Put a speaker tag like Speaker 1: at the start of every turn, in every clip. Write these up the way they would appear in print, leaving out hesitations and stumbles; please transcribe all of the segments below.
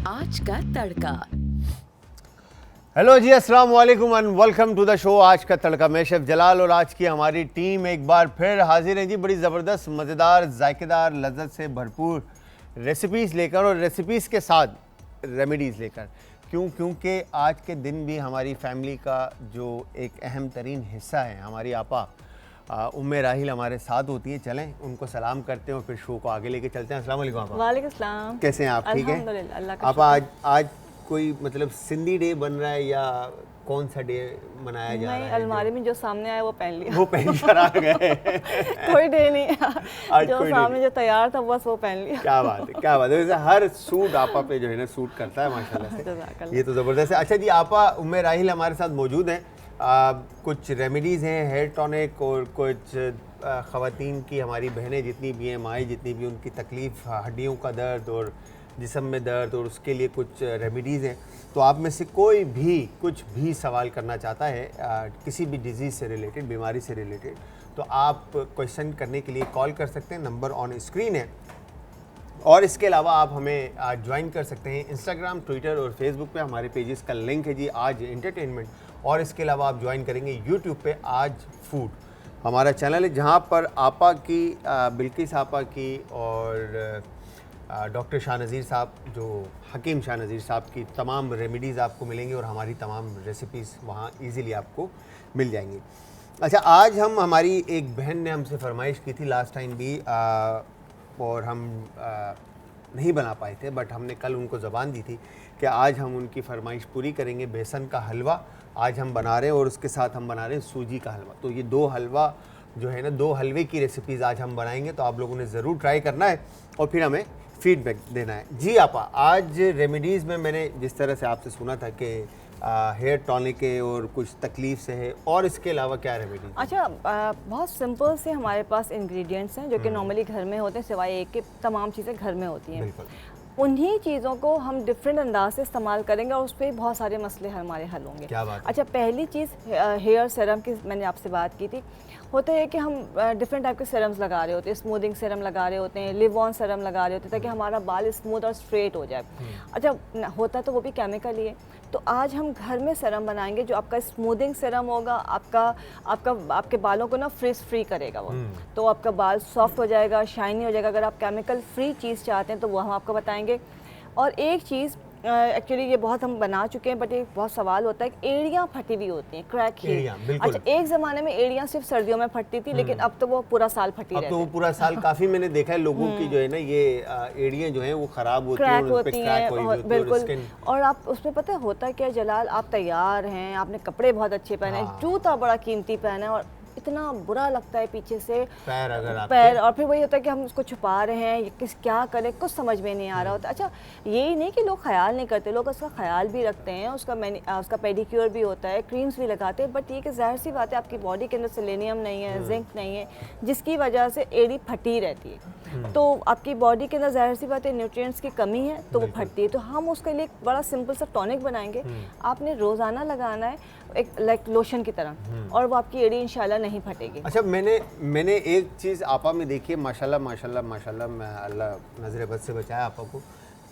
Speaker 1: आज का तड़का।
Speaker 2: हेलो जी, अस्सलाम वालेकुम and welcome to the show आज का तड़का। मैं शेफ जलाल और आज की हमारी टीम एक बार फिर हाजिर है जी, बड़ी ज़बरदस्त, मज़ेदार, जायकेदार, लज्जत से भरपूर रेसिपीज़ लेकर और रेसिपीज़ के साथ रेमेडीज़ लेकर। क्योंकि आज के दिन भी हमारी फैमिली का जो एक अहम तरीन हिस्सा है, हमारी आपा उम्मे राहिल हमारे साथ होती हैं। चलें उनको सलाम करते हैं और फिर शो को आगे लेके चलते हैं। अस्सलाम वालेकुम आपा।
Speaker 3: वालेकुम सलाम।
Speaker 2: कैसे हैं आप? ठीक है
Speaker 3: अल्हम्दुलिल्लाह, अल्लाह का
Speaker 2: आपा। आज कोई मतलब सिंधी डे बन रहा है या कौन सा डे मनाया जा रहा है?
Speaker 3: नहीं, अलमारी में जो सामने आया वो पहन लिया।
Speaker 2: वो पहन कर आ गए।
Speaker 3: कोई डे नहीं
Speaker 2: आज
Speaker 3: जो
Speaker 2: कोई
Speaker 3: सामने जो तैयार था बस वो पहन लिया।
Speaker 2: क्या बात है, क्या बात है। वैसे हर सूट आपा पे जो है ना सूट करता है माशाल्लाह से।
Speaker 3: जज़ाकल्लाह।
Speaker 2: ये तो ज़बरदस्त है। अच्छा जी, आपा उम्मे राहिल हमारे साथ मौजूद हैं। कुछ रेमेडीज़ हैं, हेयर टॉनिक, और कुछ ख़वातीन की हमारी बहनें जितनी भी हैं, माएँ जितनी भी, उनकी तकलीफ़, हड्डियों का दर्द और जिस्म में दर्द, और उसके लिए कुछ रेमेडीज़ हैं। तो आप में से कोई भी कुछ भी सवाल करना चाहता है किसी भी डिजीज़ से रिलेटेड, बीमारी से रिलेटेड, तो आप क्वेश्चन करने के लिए कॉल कर सकते हैं। नंबर ऑन स्क्रीन है। और इसके अलावा आप हमें ज्वाइन कर सकते हैं इंस्टाग्राम, ट्विटर और फेसबुक पे। हमारे पेजेस का लिंक है जी आज एंटरटेनमेंट। और इसके अलावा आप ज्वाइन करेंगे यूट्यूब पे आज फूड, हमारा चैनल है, जहाँ पर आपा की, बिल्किस आपा की और डॉक्टर शाह नज़ीर साहब, जो हकीम शाह नज़ीर साहब की तमाम रेमेडीज़ आपको मिलेंगी और हमारी तमाम रेसिपीज़ वहाँ इजीली आपको मिल जाएंगी। अच्छा, आज हम, हमारी एक बहन ने हमसे फरमाइश की थी लास्ट टाइम भी, और हम नहीं बना पाए थे, बट हमने कल उनको ज़बान दी थी कि आज हम उनकी फरमाइश पूरी करेंगे। बेसन का हलवा आज हम बना रहे हैं और उसके साथ हम बना रहे हैं सूजी का हलवा। तो ये दो हलवा जो है ना, दो हलवे की रेसिपीज़ आज हम बनाएंगे, तो आप लोगों ने ज़रूर ट्राई करना है और फिर हमें फीडबैक देना है। जी आपा, आज रेमेडीज़ में मैंने जिस तरह से आपसे सुना था कि हेयर टॉनिक है और कुछ तकलीफ से है, और इसके अलावा क्या रेमेडी?
Speaker 3: अच्छा, बहुत सिंपल से हमारे पास इंग्रेडिएंट्स हैं जो कि नॉर्मली घर में होते हैं, सिवाय एक के तमाम चीज़ें घर में होती हैं।
Speaker 2: बिल्कुल।
Speaker 3: उन्हीं चीज़ों को हम डिफरेंट अंदाज से इस्तेमाल करेंगे और उस पर बहुत सारे मसले हमारे हल होंगे।
Speaker 2: क्या बात है।
Speaker 3: अच्छा, पहली चीज़ हेयर सीरम की मैंने आपसे बात की थी। होता है कि हम डिफरेंट टाइप के सीरम्स लगा रहे होते हैं, स्मूदिंग सीरम लगा रहे होते हैं, लिव ऑन सीरम लगा रहे होते हैं ताकि हमारा बाल स्मूथ और स्ट्रेट हो जाए। अच्छा, होता तो वो भी केमिकल ही है। तो आज हम घर में सीरम बनाएंगे जो आपका स्मूदिंग सीरम होगा, आपके बालों को ना फ्रिज फ्री करेगा वो। तो आपका बाल सॉफ्ट हो जाएगा, शाइनी हो जाएगा। अगर आप केमिकल फ्री चीज़ चाहते हैं तो वो हम आपको बताएंगे। और एक चीज़, एक्चुअली ये बहुत हम बना चुके हैं, बट एक बहुत सवाल होता है कि एड़ियाँ फटी हुई होती हैं, क्रैक ही। अच्छा, एक ज़माने में एड़ियाँ सिर्फ सर्दियों में फटती थी, लेकिन अब तो वो पूरा साल फटी रहती है।
Speaker 2: अब तो वो पूरा साल काफ़ी मैंने देखा है लोगों की जो है ना, ये एड़ियाँ जो हैं वो ख़राब होती हैं,
Speaker 3: क्रैक होती हैं, बिल्कुल। और आप उसमें पता है होता है क्या जलाल, आप तैयार हैं, आपने कपड़े बहुत अच्छे पहने, जूता बड़ा कीमती पहना है, और इतना बुरा लगता है पीछे से पैर, और फिर वही होता है कि हम उसको छुपा रहे हैं, क्या करें, कुछ समझ में नहीं आ रहा होता। अच्छा, यही नहीं कि लोग ख्याल नहीं करते, लोग उसका ख्याल भी रखते हैं, उसका पेडिक्योर भी होता है, क्रीम्स भी लगाते हैं, बट ये कि जाहिर सी बात है आपकी बॉडी के अंदर सेलेनियम नहीं है, जिंक नहीं है, जिसकी वजह से एड़ी फटी रहती है। तो आपकी बॉडी के अंदर जाहिर सी बात है न्यूट्रिएंट्स की कमी है, तो वो फटती है। तो हम उसके लिए एक बड़ा सिंपल सा टॉनिक बनाएंगे, आपने रोज़ाना लगाना है, एक लाइक लोशन की तरह, और वो आपकी एड़ी इंशाल्लाह नहीं फटेगी।
Speaker 2: अच्छा, मैंने एक चीज़ आपा में देखी है, माशाल्लाह माशाल्लाह माशाल्लाह, मैं अल्लाह नजर बद से बचाए आपा को,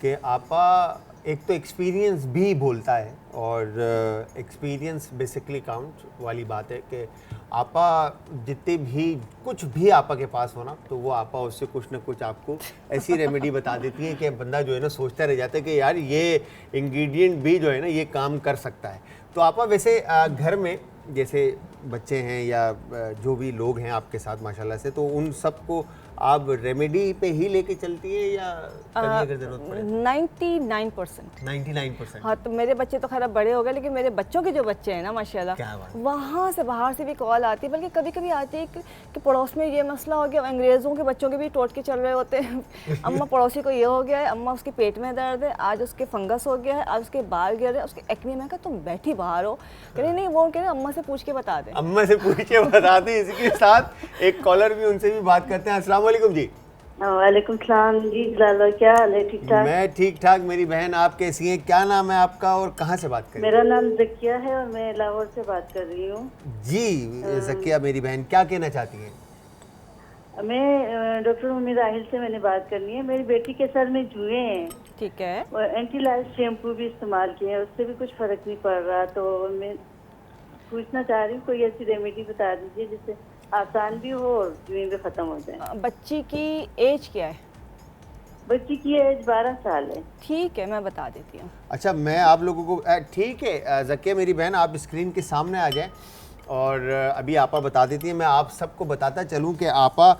Speaker 2: कि आपा एक तो एक्सपीरियंस भी बोलता है, और एक्सपीरियंस बेसिकली काउंट वाली बात है कि आपा जितने भी कुछ भी आपा के पास हो ना, तो वो आपा उससे कुछ ना कुछ आपको ऐसी रेमेडी बता देती है कि बंदा जो है ना सोचता रह जाता है कि यार ये इंग्रेडिएंट भी जो है ना ये काम कर सकता है। तो आपा वैसे घर में जैसे बच्चे हैं या जो भी लोग हैं आपके साथ माशाल्लाह से, तो उन सबको आप रेमेडी पे ही लेके चलती है या कभी अगर जरूरत पड़े?
Speaker 3: 99%। हाँ, तो मेरे बच्चे तो खैर बड़े हो गए, लेकिन मेरे बच्चों के जो बच्चे हैं ना माशाल्लाह, वहाँ से बाहर से भी कॉल आती है, बल्कि कभी कभी आती है कि पड़ोस में ये मसला हो गया। अंग्रेज़ों के बच्चों के भी टोटके चल रहे होते हैं। अम्मा पड़ोसी को ये हो गया है, अम्मा उसके पेट में दर्द है, आज उसके फंगस हो गया है, आज उसके बाल गिर रहे हैं, उसके एक्ने में। तुम बैठी बाहर हो, कह रहे नहीं, वो कह रहे अम्मा से पूछ के बता दें।
Speaker 2: अम्मा से पूछ के बता दें। इसके साथ एक कॉलर भी, उनसे भी बात करते हैं। अस्सलाम वालेकुम जी।
Speaker 4: वालेकुम सलाम जी, जलाल क्या हाल है? ठीक ठाक?
Speaker 2: मैं ठीक ठाक। मेरी बहन, आप कैसी हैं? क्या नाम है आपका और कहाँ से बात कर रही हैं?
Speaker 4: मेरा नाम जकिया है और मैं लाहौर से बात कर रही हूँ।
Speaker 2: जी जकिया मेरी बहन, क्या कहना चाहती हैं?
Speaker 4: मैं डॉक्टर उम्मीद राहिल से मैंने बात करनी है। मेरी बेटी के सर में जुए हैं,
Speaker 3: ठीक है।
Speaker 4: और एंटी लाइस शैम्पू भी इस्तेमाल किए हैं, उससे भी कुछ फर्क नहीं पड़ रहा। तो मैं पूछना चाह रही हूँ, कोई ऐसी रेमेडी बता दीजिए जिससे आसान भी हो और जुए भी खत्म हो जाए।
Speaker 3: बच्ची की एज क्या है?
Speaker 4: बच्ची की एज 12 साल है।
Speaker 3: ठीक है, मैं बता देती हूँ।
Speaker 2: अच्छा, मैं आप लोगों को ठीक है ज़किया मेरी बहन, आप स्क्रीन के सामने आ जाएं और अभी आपा बता देती हैं। मैं आप सबको बताता चलूँ कि आपा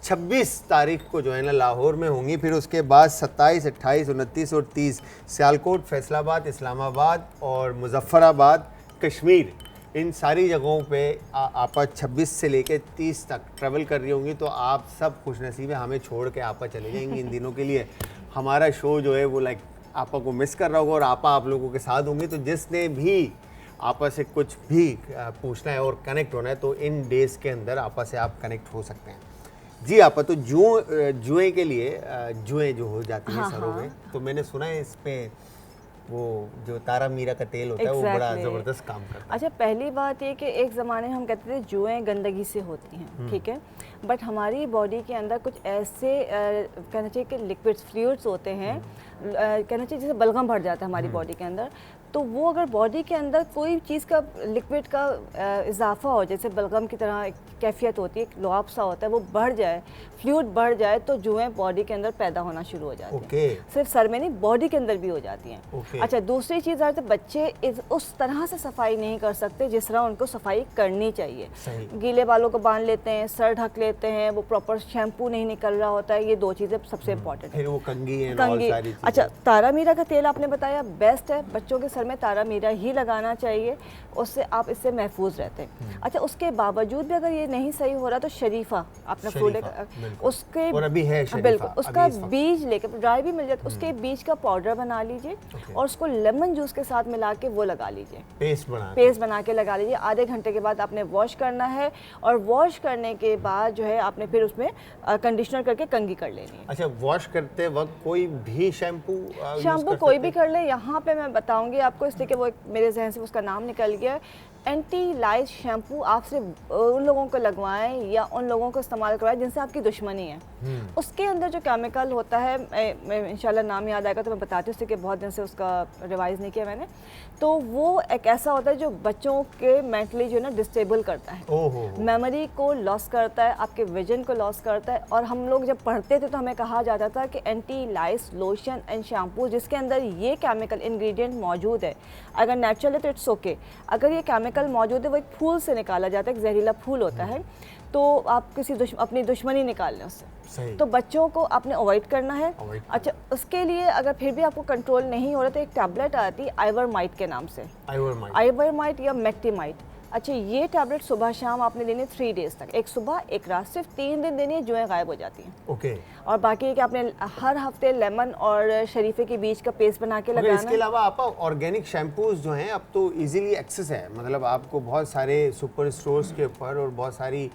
Speaker 2: 26 तारीख को जो है ना लाहौर में होंगी, फिर उसके बाद 27, 28, 29 और 30 सियालकोट, फैसलाबाद, इस्लामाबाद और मुजफ्फराबाद, कश्मीर, इन सारी जगहों पे आपा 26 से लेकर 30 तक ट्रैवल कर रही होंगी। तो आप सब खुशनसीब है, हमें छोड़ के आपा चले जाएंगी इन दिनों के लिए। हमारा शो जो है वो लाइक आपा को मिस कर रहा होगा और आपा आप लोगों के साथ होंगी। तो जिसने भी आपा से कुछ भी पूछना है और कनेक्ट होना है तो इन डेज़ के अंदर आपा से आप कनेक्ट हो सकते हैं। जी आपा, तो जुए के लिए जुए जो हो जाती है सरों में, तो मैंने सुना है इस पे वो जो तारा मीरा का तेल होता है वो बड़ा ज़बरदस्त काम करता है।
Speaker 3: अच्छा, पहली बात ये कि एक ज़माने में हम कहते थे जुएँ गंदगी से होती हैं, ठीक है, बट हमारी बॉडी के अंदर कुछ ऐसे कहना चाहिए कि लिक्विड्स फ्लूइड्स होते हैं, कहना चाहिए जैसे बलगम भर जाता है हमारी बॉडी के अंदर। तो वो अगर बॉडी के अंदर कोई चीज़ का लिक्विड का इजाफा हो, जैसे बलगम की तरह एक कैफियत होती है, एक लुआब सा होता है, वो बढ़ जाए, फ्लूइड बढ़ जाए, तो जुएँ बॉडी के अंदर पैदा होना शुरू हो जाती हैं। सिर्फ सर में नहीं, बॉडी के अंदर भी हो जाती हैं। अच्छा, दूसरी चीज़ है, बच्चे उस तरह से सफाई नहीं कर सकते जिस तरह उनको सफाई करनी चाहिए। गीले बालों को बांध लेते हैं, सर ढक लेते हैं, वो प्रॉपर शैम्पू नहीं निकल रहा होता है। ये दो चीज़ें सबसे इम्पोर्टेंट है।
Speaker 2: वो कंघी है,
Speaker 3: कंघी। अच्छा, तारा मीरा का तेल आपने बताया बेस्ट है, बच्चों के सर में तारा मीरा ही लगाना चाहिए, उससे आप इससे महफूज रहते हैं। अच्छा, उसके बावजूद भी अगर ये नहीं सही हो रहा तो शरीफा अपना फ्रूट उसके
Speaker 2: और अभी है शरीफा,
Speaker 3: बिल्कुल, उसका बीज लेकर ड्राई भी मिल जाता है, उसके बीज का पाउडर बना लीजिए और उसको लेमन जूस के साथ मिला के वो लगा लीजिए, पेस्ट बना के लगा लीजिए। आधे घंटे के बाद आपने वॉश करना है और वॉश करने के बाद जो है आपने फिर उसमें कंडीशनर करके कंघी कर लेनी है।
Speaker 2: अच्छा, वॉश करते वक्त कोई भी शैम्पू
Speaker 3: कोई भी कर ले। यहाँ पे मैं बताऊंगी आपको, इसलिए कि वो मेरे जहन से उसका नाम निकल गया। एंटी लाइस शैम्पू आप सिर्फ उन लोगों को लगवाएं या उन लोगों को इस्तेमाल करवाएं जिनसे आपकी दुश्मनी है। उसके अंदर जो केमिकल होता है, मैं इंशाल्लाह नाम याद आएगा तो मैं बताती हूँ, उससे कि बहुत दिन से उसका रिवाइज़ नहीं किया मैंने। तो वो एक ऐसा होता है जो बच्चों के मेंटली जो है ना डिस्टेबल करता है, मेमोरी को लॉस करता है, आपके विजन को लॉस करता है। और हम लोग जब पढ़ते थे तो हमें कहा जाता था कि anti lice lotion and shampoo जिसके अंदर ये केमिकल इंग्रेडिएंट मौजूद है, अगर नेचुरल है तो इट्स ओके, अगर ये केमिकल मौजूद है, वो एक फूल से निकाला जाता है, एक जहरीला फूल होता है, तो आप किसी अपनी दुश्मनी निकाल लें उससे। तो बच्चों को आपने अवॉइड करना है। अच्छा, उसके लिए अगर फिर भी आपको कंट्रोल नहीं हो रहा तो एक टैबलेट आती है आइवरमाइट के नाम से, आइवरमाइट या मैक्टिमाइट। अच्छा, ये टैबलेट सुबह शाम आपने लेनी 3 डेज तक, एक सुबह एक रात, सिर्फ 3 दिन देनी है, जुएँ गायब हो जाती हैं। और बाकी कि आपने हर हफ्ते लेमन और शरीफे के बीज का पेस्ट बना के लगाना।
Speaker 2: इसके अलावा आप ऑर्गेनिक शैम्पूज जो हैं अब तो इजीली एक्सेस है, मतलब आपको बहुत सारे सुपर स्टोर्स के ऊपर और बहुत सारी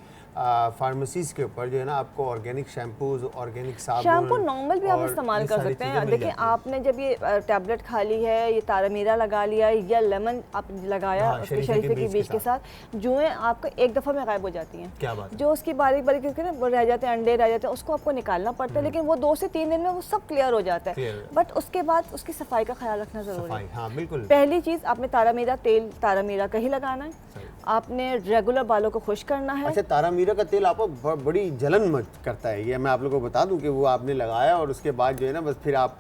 Speaker 2: फार्मेसीज के ऊपर जो है ना आपको ऑर्गेनिक शैम्पूज, ऑर्गेनिक साबुन,
Speaker 3: शैम्पू नॉर्मल भी आप इस्तेमाल कर सकते हैं। देखिए, आपने जब ये टैबलेट खा ली है, ये तारा मीरा लगा लिया या लेमन आप लगाया शरीफे के बीज के साथ, जुएँ आपको एक दफ़ा में गायब हो जाती हैं।
Speaker 2: क्या बात?
Speaker 3: जो उसकी बारीक बारीक वो रह जाते हैं, अंडे रह जाते हैं, उसको आपको निकालना पड़ता है, लेकिन वो 2 से 3 दिन में वो सब क्लियर हो जाता है। बट उसके बाद उसकी सफाई का ख्याल रखना जरूरी है।
Speaker 2: हाँ, बिल्कुल।
Speaker 3: पहली चीज़, आपने तारा मीरा तेल तारा मीरा का ही लगाना है, आपने रेगुलर बालों को खुश करना है।
Speaker 2: अच्छा, तारा मीरा का तेल आपको बड़ी जलन मच करता है, ये मैं आप लोगों को बता दूं कि वो आपने लगाया और उसके बाद जो है ना बस फिर आप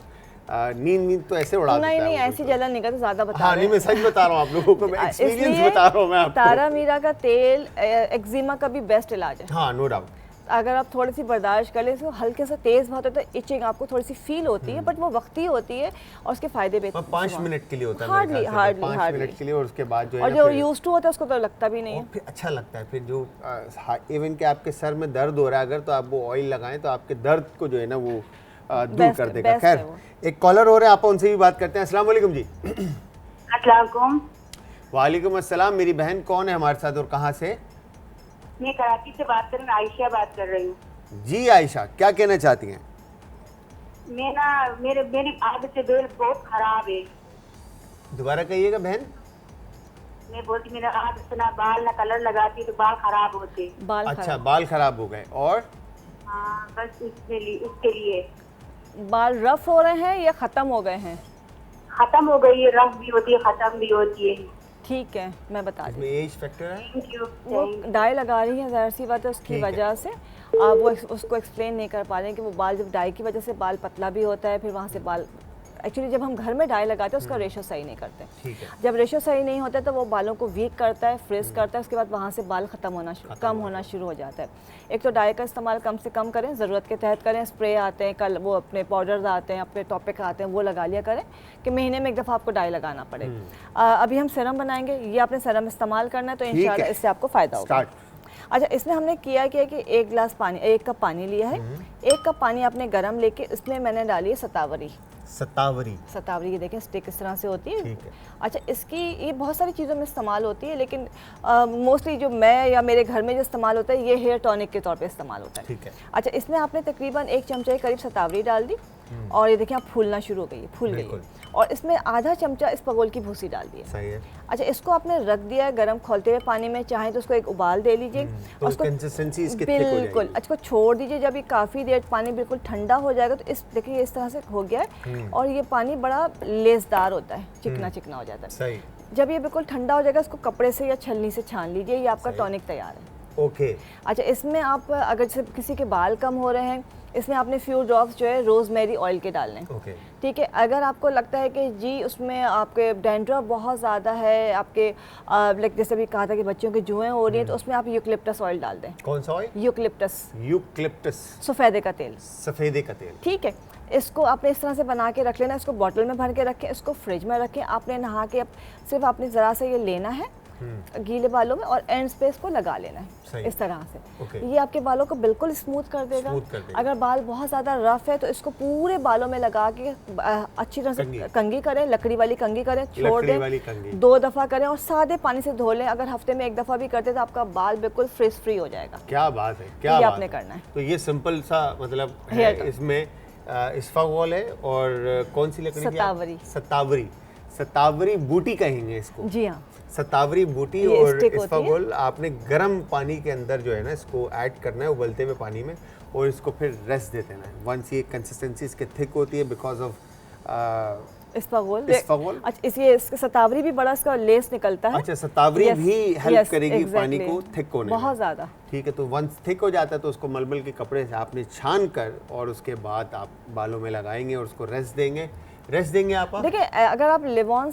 Speaker 2: नींद तो ऐसे उड़ा देता है।
Speaker 3: नहीं, ऐसी जलन नहीं करता, ज़्यादा बता
Speaker 2: हाँ, नहीं, मैं सच बता रहा हूँ आप लोगों को, मैं एक्सपीरियंस बता रहा हूँ मैं आपको।
Speaker 3: तारा मीरा का तेल एक्जिमा का भी बेस्ट इलाज है।
Speaker 2: हाँ, नो डाउट।
Speaker 3: अगर आप थोड़ी सी बर्दाश्त कर लें, तो हल्के से तेज़ बहुत होता है तो इचिंग आपको थोड़ी सी फील होती है, बट वो वक्ती होती है और उसके फायदे भी
Speaker 2: 5 मिनट के लिए होता है,
Speaker 3: हार्डली
Speaker 2: 5 मिनट के लिए, और उसके बाद जो है
Speaker 3: और जो यूज्ड टू होता है उसको तो लगता भी नहीं है,
Speaker 2: फिर अच्छा लगता है। फिर जो इवन के आपके सर में दर्द हो रहा है अगर, तो आप वो ऑयल लगाएं तो आपके दर्द को जो है ना वो दूर कर देगा। खैर, एक कॉलर हो रहे हैं, आप उनसे भी बात करते हैं। अस्सलाम वालेकुम जी।
Speaker 4: अस्सलाम।
Speaker 2: वालेकुम अस्सलाम। मेरी बहन कौन है हमारे साथ और कहाँ से?
Speaker 4: मैं कराची से बात कर रही हूँ, आयशा बात कर रही हूँ।
Speaker 2: जी आयशा, क्या कहना चाहती हैं?
Speaker 4: मैं ना मेरी आदत से बाल बहुत खराब है।
Speaker 2: दोबारा कहिएगा बहन।
Speaker 4: मैं बोलती मेरा आदत से ना बाल ना कलर लगाती तो बाल खराब होते।
Speaker 2: अच्छा, बाल खराब हो गए। और
Speaker 4: हाँ, बस उसके लिए
Speaker 3: बाल रफ हो रहे हैं या ख़त्म हो गए हैं?
Speaker 4: खत्म हो गई है, रफ भी होती है, खत्म भी होती है।
Speaker 3: ठीक है, मैं बता दी।
Speaker 2: इसमें एज फैक्टर है?
Speaker 4: Thank you.
Speaker 3: वो डाई लगा रही है, ज़ाहिर सी बात है, उसकी
Speaker 2: ठीक है।
Speaker 3: वजह से आप वो उसको एक्सप्लेन नहीं कर पा रहे हैं कि वो बाल जब डाई की वजह से बाल पतला भी होता है, फिर वहाँ से बाल एक्चुअली जब हम घर में डाई लगाते हैं उसका रेशो सही नहीं करते।
Speaker 2: ठीक है।
Speaker 3: जब रेशो सही नहीं होता है तो वो बालों को वीक करता है, फ्रीज करता है, उसके बाद वहाँ से बाल ख़त्म होना कम होना शुरू हो जाता है। एक तो डाई का इस्तेमाल कम से कम करें, ज़रूरत के तहत करें। स्प्रे आते हैं, कल वो अपने पाउडर्स आते हैं, अपने टॉपिक आते हैं, वो लगा लिया करें कि महीने में एक दफ़ा आपको डाई लगाना पड़ेगा। अभी हम सीरम बनाएंगे, ये आपने सीरम इस्तेमाल करना है तो इंशाल्लाह इससे आपको फ़ायदा होगा। अच्छा, इसमें हमने किया क्या कि 1 गिलास पानी, 1 कप पानी लिया है। 1 कप पानी आपने गर्म लेके इसमें मैंने डाली है सतावरी। सतावरी की देखें स्टिक इस तरह से होती है।
Speaker 2: ठीक है।
Speaker 3: अच्छा, इसकी ये बहुत सारी चीज़ों में इस्तेमाल होती है, लेकिन मोस्टली जो मैं या मेरे घर में जो इस्तेमाल होता है ये हेयर टॉनिक के तौर पे इस्तेमाल होता है।
Speaker 2: ठीक है।
Speaker 3: अच्छा, इसमें आपने तकरीबन 1 चमचे के करीब सतावरी डाल दी और ये देखिए आप फूलना शुरू हो गई है, फूल गई है। और इसमें आधा चमचा इसबगोल की भूसी डाल दी है।
Speaker 2: सही है।
Speaker 3: अच्छा, इसको आपने रख दिया है गर्म खोलते हुए पानी में, चाहे तो उसको एक उबाल दे लीजिए
Speaker 2: तो
Speaker 3: उसको
Speaker 2: कंसिस्टेंसी इसकी थिक हो जाएगी।
Speaker 3: बिल्कुल। अच्छा, को छोड़ दीजिए, जब ये काफ़ी देर पानी बिल्कुल ठंडा हो जाएगा तो इस देखिए इस तरह से हो गया है और ये पानी बड़ा लेसदार होता है, चिकना चिकना हो जाता है।
Speaker 2: सही।
Speaker 3: जब ये बिल्कुल ठंडा हो जाएगा इसको कपड़े से या छलनी से छान लीजिए, ये आपका टॉनिक तैयार है।
Speaker 2: ओके।
Speaker 3: अच्छा, इसमें आप अगर किसी के बाल कम हो रहे हैं, इसमें आपने फ्यू ड्रॉप्स जो है रोज़मेरी ऑयल के डालने हैं।
Speaker 2: ओके।
Speaker 3: ठीक है। अगर आपको लगता है कि जी उसमें आपके डैंड्रफ बहुत ज़्यादा है, आपके लाइक जैसे भी कहा था कि बच्चों की जुएँ हो रही हैं, तो उसमें आप यूकलिप्टस ऑयल डाल दें।
Speaker 2: कौन सा ऑयल? यूकलिप्टस।
Speaker 3: सफ़ेदे का तेल।
Speaker 2: सफ़ेदे का तेल।
Speaker 3: ठीक है। इसको आपने इस तरह से बना के रख लेना, इसको बॉटल में भर के रखें, इसको फ्रिज में रखें। आपने नहा के सिर्फ आपने ज़रा से ये लेना है गीले बालों में और एंड्स पे इसको लगा लेना है इस तरह से। ये आपके बालों को बिल्कुल स्मूथ कर देगा। अगर बाल बहुत ज़्यादा रफ है तो इसको पूरे बालों में लगा के अच्छी तरह से कंघी करें, लकड़ी वाली कंघी करें, छोड़ दें, 2 दफ़ा करें और सादे पानी से धो लें। अगर हफ्ते में 1 दफ़ा भी करते तो आपका बाल बिल्कुल फ्रिज फ्री हो जाएगा।
Speaker 2: क्या बात है, क्या
Speaker 3: ये
Speaker 2: बात
Speaker 3: आपने करना है।
Speaker 2: तो ये सिंपल सा मतलब है, इसमें इसफागोल है और कौन सी लकड़ी? सतावरी। सतावरी बूटी कहेंगे इसको।
Speaker 3: जी हाँ,
Speaker 2: सतावरी बूटी और इसफागोल आपने गर्म पानी के अंदर जो है ना इसको ऐड करना है उबलते हुए पानी में और इसको फिर रेस्ट दे देना है। वंस ये कंसिस्टेंसी इसके थिक होती है बिकॉज ऑफ
Speaker 3: इसफागोल।
Speaker 2: अच्छा,
Speaker 3: इसके सतावरी भी बड़ा इसका लेस निकलता है।
Speaker 2: अच्छा, सतावरी भी हेल्प करेगी पानी को थिक होने में
Speaker 3: बहुत ज़्यादा।
Speaker 2: ठीक है। तो वंस थिक हो जाता है तो उसको मलमल के कपड़े से आपने छान कर और उसके बाद आप बालों में लगाएंगे और उसको रेस्ट देंगे आप।
Speaker 3: देखिए, अगर आप लिवॉन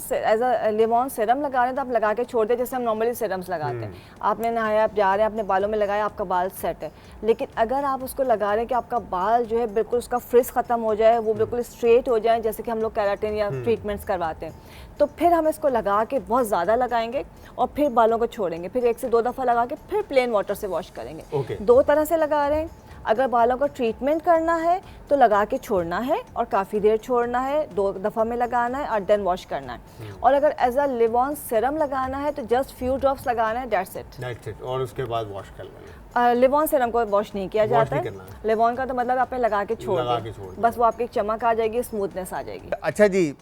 Speaker 3: सीरम लगा रहे हैं तो आप लगा के छोड़ दें, जैसे हम नॉर्मली सीरम्स लगाते हैं। आपने नहाया, आप जा रहे हैं, अपने बालों में लगाया, आपका बाल सेट है। लेकिन अगर आप उसको लगा रहे हैं कि आपका बाल जो है बिल्कुल उसका फ्रिज ख़त्म हो जाए, वो बिल्कुल स्ट्रेट हो जाए, जैसे कि हम लोग केराटिन या ट्रीटमेंट्स करवाते हैं, तो फिर हम इसको लगा के बहुत ज़्यादा लगाएंगे और फिर बालों को छोड़ेंगे, फिर 1 से 2 दफ़ा लगा के फिर प्लेन वाटर से वॉश करेंगे। 2 तरह से लगा रहे हैं। अगर बालों का ट्रीटमेंट करना है तो लगा के छोड़ना है और काफ़ी देर छोड़ना है, 2 दफ़ा में लगाना है और देन वॉश करना है। और अगर एज अ लिवॉन सीरम लगाना है तो जस्ट फ्यू ड्रॉप्स लगाना है, दैट्स इट।
Speaker 2: और उसके बाद वॉश कर लेना।
Speaker 3: लिवॉन सीरम को वॉश नहीं किया जाता है। लिवॉन का तो मतलब आपने लगा के छोड़ दिया, बस वो आपकी चमक आ जाएगी, स्मूथनेस आ जाएगी।
Speaker 2: अच्छा जी,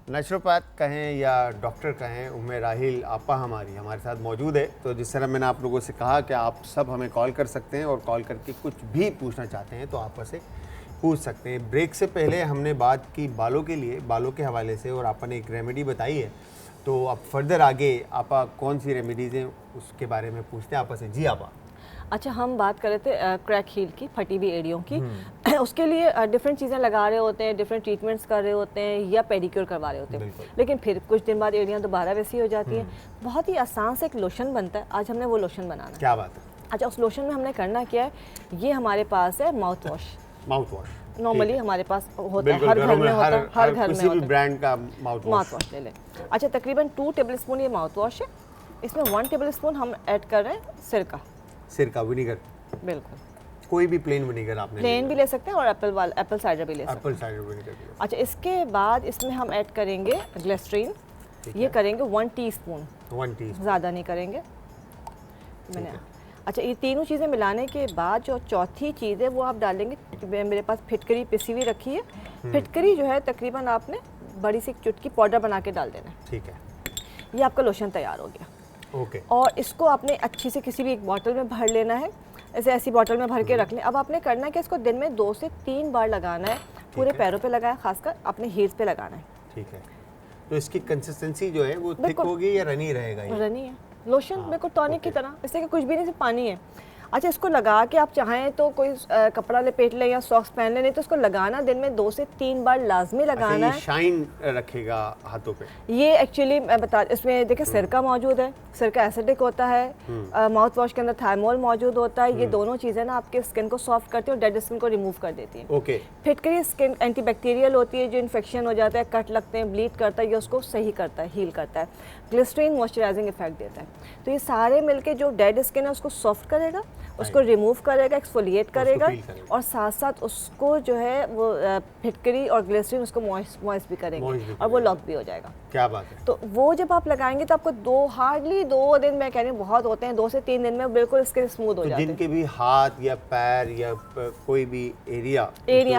Speaker 2: नेचुरोपैथ कहें या डॉक्टर कहें, उम्मे राहिल आपा हमारे साथ मौजूद है। तो जिस तरह मैंने आप लोगों से कहा कि आप सब हमें कॉल कर सकते हैं और कॉल करके कुछ भी पूछना चाहते हैं तो आप से पूछ सकते हैं। ब्रेक से पहले हमने बात की बालों के लिए, बालों के हवाले से, और आपने एक रेमेडी बताई है। तो अब फर्दर आगे आपा कौन सी रेमेडीज़ हैं उसके बारे में पूछते हैं आपा से। जी आपा।
Speaker 3: अच्छा, हम बात कर रहे थे क्रैक हील की, फटी हुई एड़ियों की। उसके लिए डिफरेंट चीज़ें लगा रहे होते हैं, डिफरेंट ट्रीटमेंट्स कर रहे होते हैं या पेडिक्योर करवा रहे होते हैं, लेकिन फिर कुछ दिन बाद एड़ियाँ दोबारा वैसी हो जाती हैं। बहुत ही आसान से एक लोशन बनता है, आज हमने वो लोशन बनाना है।
Speaker 2: क्या बात है।
Speaker 3: अच्छा, उस लोशन में हमने करना क्या है, ये हमारे पास है माउथ वॉश। नॉर्मली हमारे पास होता है, हर घर में होता है, हर घर में
Speaker 2: किसी भी ब्रांड का माउथ वॉश
Speaker 3: ले लें। अच्छा, तकरीबन 2 टेबल स्पून ये माउथ वॉश है। इसमें 1 टेबल स्पून हम ऐड कर रहे हैं
Speaker 2: सिरका विनीगर।
Speaker 3: बिल्कुल,
Speaker 2: कोई भी प्लेन विनीगर आपने
Speaker 3: प्लेन भी ले सकते हैं और एप्पल साइडर भी ले सकते हैं।
Speaker 2: Apple cider vinegar.
Speaker 3: अच्छा, इसके बाद इसमें हम ऐड करेंगे ग्लिसरीन। ये करेंगे 1 टीस्पून, ज़्यादा नहीं करेंगे मैंने। अच्छा, ये तीनों चीज़ें मिलाने के बाद जो चौथी चीज़ है वो आप डालेंगे, मेरे पास फिटकरी पिसी हुई रखी है। फिटकरी जो है तकरीबन आपने बड़ी सी चुटकी पाउडर बना के डाल देना है।
Speaker 2: ठीक है।
Speaker 3: ये आपका लोशन तैयार हो गया।
Speaker 2: ओके।
Speaker 3: और इसको आपने अच्छी से किसी भी एक बॉटल में भर लेना है। ऐसे ऐसी बॉटल में भर के रख लें। अब आपने करना है कि इसको दिन में 2 से 3 बार लगाना है, पूरे पैरों पे लगाना है, खासकर अपने हील्स पे लगाना है।
Speaker 2: ठीक है, तो इसकी कंसिस्टेंसी जो है वो थिक होगी या रनी रहेगा? ये
Speaker 3: रनी है, लोशन बिल्कुल टॉनिक की तरह, इससे कि कुछ भी नहीं, सिर्फ पानी है। अच्छा, इसको लगा के आप चाहें तो कोई कपड़ा लपेट लें या सॉक्स पहन लें, नहीं तो इसको लगाना दिन में 2 से 3 बार लाजमी लगाना है।
Speaker 2: शाइन रखेगा हाथों पे?
Speaker 3: ये एक्चुअली मैं बता, इसमें देखिए सिरका मौजूद है, सिरका एसिडिक होता है, माउथ वॉश के अंदर थायमोल मौजूद होता है। ये दोनों चीज़ें ना आपके स्किन को सॉफ्ट करती है और डेड स्किन को रिमूव कर देती है।
Speaker 2: ओके।
Speaker 3: फिटकरी स्किन एंटीबैक्टीरियल होती है, जो इन्फेक्शन हो जाता है, कट लगते हैं, ब्लीड करता है, ये उसको सही करता है, हील करता है। ग्लिसरीन मॉइस्चराइजिंग इफेक्ट देता है। तो ये सारे मिलके जो डेड स्किन है उसको सॉफ्ट करेगा, उसको रिमूव करेगा, एक्सफोलिएट करेगा और साथ साथ उसको जो है वो फिटकरी और ग्लिसरीन उसको मॉइस्ट भी करेंगे और वो लॉक भी हो जाएगा।
Speaker 2: क्या बात है।
Speaker 3: तो वो जब आप लगाएंगे तो आपको हार्डली 2 दिन, मैं कह रही हूँ बहुत होते हैं, 2 से 3 दिन में बिल्कुल स्किन स्मूथ हो जाती है।
Speaker 2: जिनके भी हाथ या पैर या कोई भी एरिया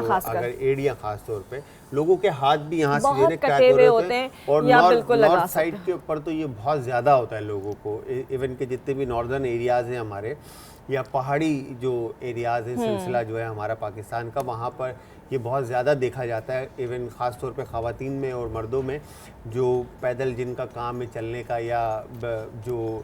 Speaker 3: खासकर,
Speaker 2: अगर एरिया खास तौर पे लोगों के हाथ भी यहाँ से
Speaker 3: बहुत कटे हुए होते हैं
Speaker 2: और
Speaker 3: नॉर्थ
Speaker 2: साइड के ऊपर तो ये बहुत ज़्यादा होता है लोगों को। इवन के जितने भी नॉर्दर्न एरियाज़ हैं हमारे या पहाड़ी जो एरियाज़ हैं, सिलसिला जो है हमारा पाकिस्तान का, वहाँ पर ये बहुत ज़्यादा देखा जाता है। इवन ख़ास तौर पे ख़वातीन में और मर्दों में जो पैदल जिनका काम है चलने का या जो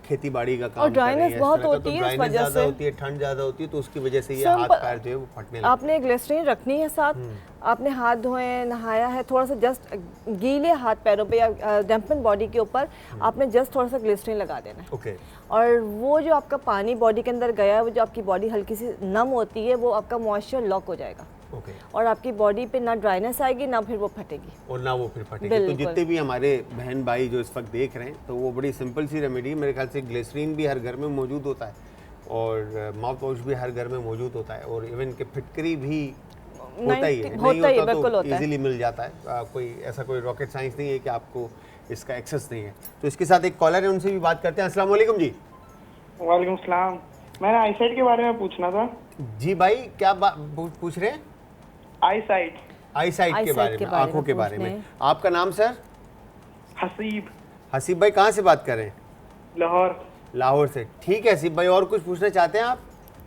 Speaker 2: खेती बाड़ी का काम कर रहे हैं,
Speaker 3: बहुत होती है,
Speaker 2: ड्राइनेस ज़्यादा होती है, ठंड ज़्यादा होती है, तो उसकी वजह से ये हाथ पैर जो है वो फटने लगते हैं।
Speaker 3: आपने ग्लिसरीन रखनी है साथ, आपने हाथ धोए, नहाया है, थोड़ा सा जस्ट गीले हाथ पैरों पे या डैम्पन बॉडी के ऊपर आपने जस्ट थोड़ा सा ग्लिसरीन लगा देना है।
Speaker 2: ओके।
Speaker 3: और वो जो आपका पानी बॉडी के अंदर गया है, वो जो आपकी बॉडी हल्की सी नम होती है, वो आपका मॉइस्चर लॉक हो जाएगा।
Speaker 2: ओके।
Speaker 3: और आपकी बॉडी पे ना ड्राइनेस आएगी, ना फिर वो फटेगी
Speaker 2: और ना वो फिर फटेगी। तो जितने भी हमारे बहन भाई जो इस वक्त देख रहे हैं, तो वो बड़ी सिंपल सी रेमेडी, मेरे ख्याल से ग्लिसरीन भी हर घर में मौजूद होता है और माउथ वॉश भी हर घर में मौजूद होता है और इवन के फिटकरी भी होता ही है, नहीं होता तो इजीली मिल जाता है। कोई ऐसा कोई रॉकेट साइंस नहीं है कि आपको इसका एक्सेस नहीं है। तो इसके साथ एक कॉलर है, उनसे भी बात करते हैं। अस्सलाम वालेकुम जी।
Speaker 1: वालेकुम सलाम। मैंने आईसाइट के बारे में पूछना था।
Speaker 2: जी भाई, क्या पूछ रहे हैं? आईसाइट के बारे में, आंखों के बारे में। आपका नाम सर?
Speaker 1: हसीब।
Speaker 2: हसीब भाई कहाँ से बात कर रहे हैं? लाहौर से। ठीक है हसीब भाई, और कुछ पूछना चाहते हैं आप?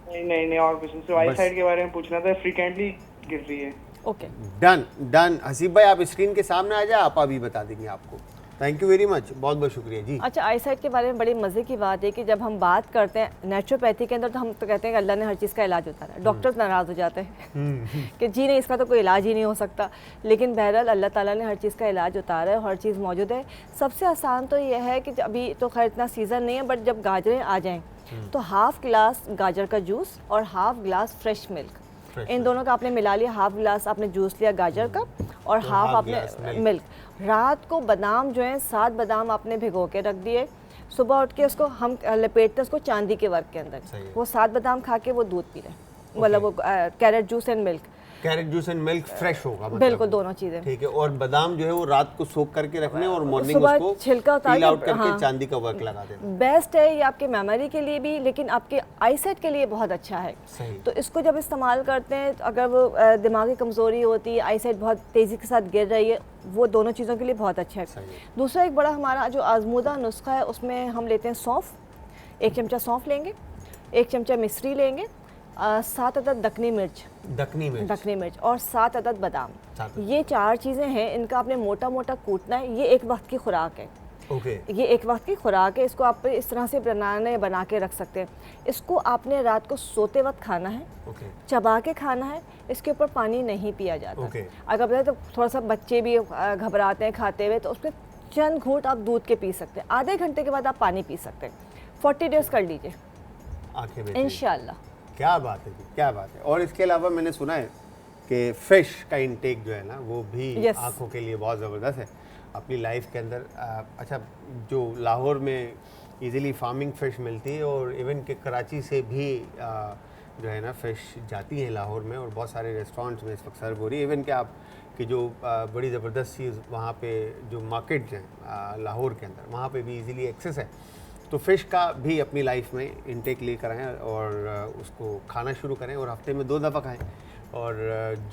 Speaker 1: नहीं और कुछ नहीं, आईसाइट के बारे में पूछना था, फ्रीक्वेंटली गिर रही है।
Speaker 3: ओके,
Speaker 2: डन हसीब भाई, आप स्क्रीन के सामने आ जाए, आप अभी बता देंगे आपको। थैंक यू वेरी मच, बहुत बहुत शुक्रिया जी।
Speaker 3: अच्छा, आईसाइट के बारे में बड़ी मज़े की बात है कि जब हम बात करते हैं नेचुरोपैथी के अंदर, तो हम तो कहते हैं कि अल्लाह ने हर चीज़ का इलाज उतारा है। डॉक्टर्स नाराज़ हो जाते हैं कि जी नहीं, इसका तो कोई इलाज ही नहीं हो सकता, लेकिन बहरहाल अल्लाह ताला ने हर चीज़ का इलाज उतारा है, हर चीज़ मौजूद है। सबसे आसान तो यह है कि अभी तो खैर इतना सीज़न नहीं है, बट जब गाजरें आ जाएँ तो हाफ़ गिलास गाजर का जूस और हाफ़ गिलास फ्रेश मिल्क, इन दोनों का आपने मिला लिया। हाफ़ गिलास आपने जूस लिया गाजर का और हाफ़ आपने मिल्क। रात को बादाम जो है 7 बादाम आपने भिगो के रख दिए, सुबह उठ के उसको हम लपेटते उसको चांदी के वर्क के अंदर, वो 7 बादाम खा के वो दूध पी रहे, मतलब वो carrot juice and milk.
Speaker 2: Carrot juice and milk fresh होगा मतलब?
Speaker 3: बिल्कुल, दोनों चीज़ें।
Speaker 2: ठीक है। और बादाम जो है वो रात को सोक करके रखने और मॉर्निंग
Speaker 3: सुबह
Speaker 2: उसको
Speaker 3: छिलका
Speaker 2: पील आउट करके
Speaker 3: हाँ,
Speaker 2: चांदी का वर्क लगा देना।
Speaker 3: बेस्ट है ये आपके मेमोरी के लिए भी, लेकिन आपके आईसाइट के लिए बहुत अच्छा है।
Speaker 2: सही।
Speaker 3: तो इसको जब इस्तेमाल करते हैं, अगर वो दिमागी कमज़ोरी होती है, आईसाइट बहुत तेज़ी के साथ गिर रही है, वो दोनों चीज़ों के लिए बहुत अच्छा है। दूसरा एक बड़ा हमारा जो आजमूदा नुस्खा है, उसमें हम लेते हैं सौंफ, 1 चमचा सौंफ लेंगे, 1 चमचा मिश्री लेंगे, 7 अदद दखनी मिर्च और 7 अदद बादाम। ये 4 चीज़ें हैं, इनका आपने मोटा मोटा कूटना है। ये एक वक्त की खुराक है। ये एक वक्त की खुराक है, इसको आप इस तरह से बना के रख सकते हैं। इसको आपने रात को सोते वक्त खाना है, चबा के खाना है, इसके ऊपर पानी नहीं पिया जाता। अगर बताए तो थोड़ा सा बच्चे भी घबराते हैं खाते हुए, तो उसमें चंद घूंट आप दूध के पी सकते हैं, आधे घंटे के बाद आप पानी पी सकते हैं। 40 डेज कर लीजिए इंशाल्लाह।
Speaker 2: क्या बात है जी, क्या बात है। और इसके अलावा मैंने सुना है कि फ़िश का इंटेक जो है ना, वो भी आँखों के लिए बहुत ज़बरदस्त है अपनी लाइफ के अंदर। अच्छा, जो लाहौर में इजीली फार्मिंग फ़िश मिलती है और इवन के कराची से भी जो है ना फ़िश जाती हैं लाहौर में और बहुत सारे रेस्टोरेंट्स में इस वक्त सर्व हो रही है। इवन कि आप कि जो बड़ी ज़बरदस्त चीज़ वहाँ पे जो मार्केट हैं लाहौर के अंदर, वहाँ पे भी इजीली एक्सेस है। तो फ़िश का भी अपनी लाइफ में इंटेक लेकर आएँ और उसको खाना शुरू करें और हफ्ते में 2 दफ़ा खाएँ। और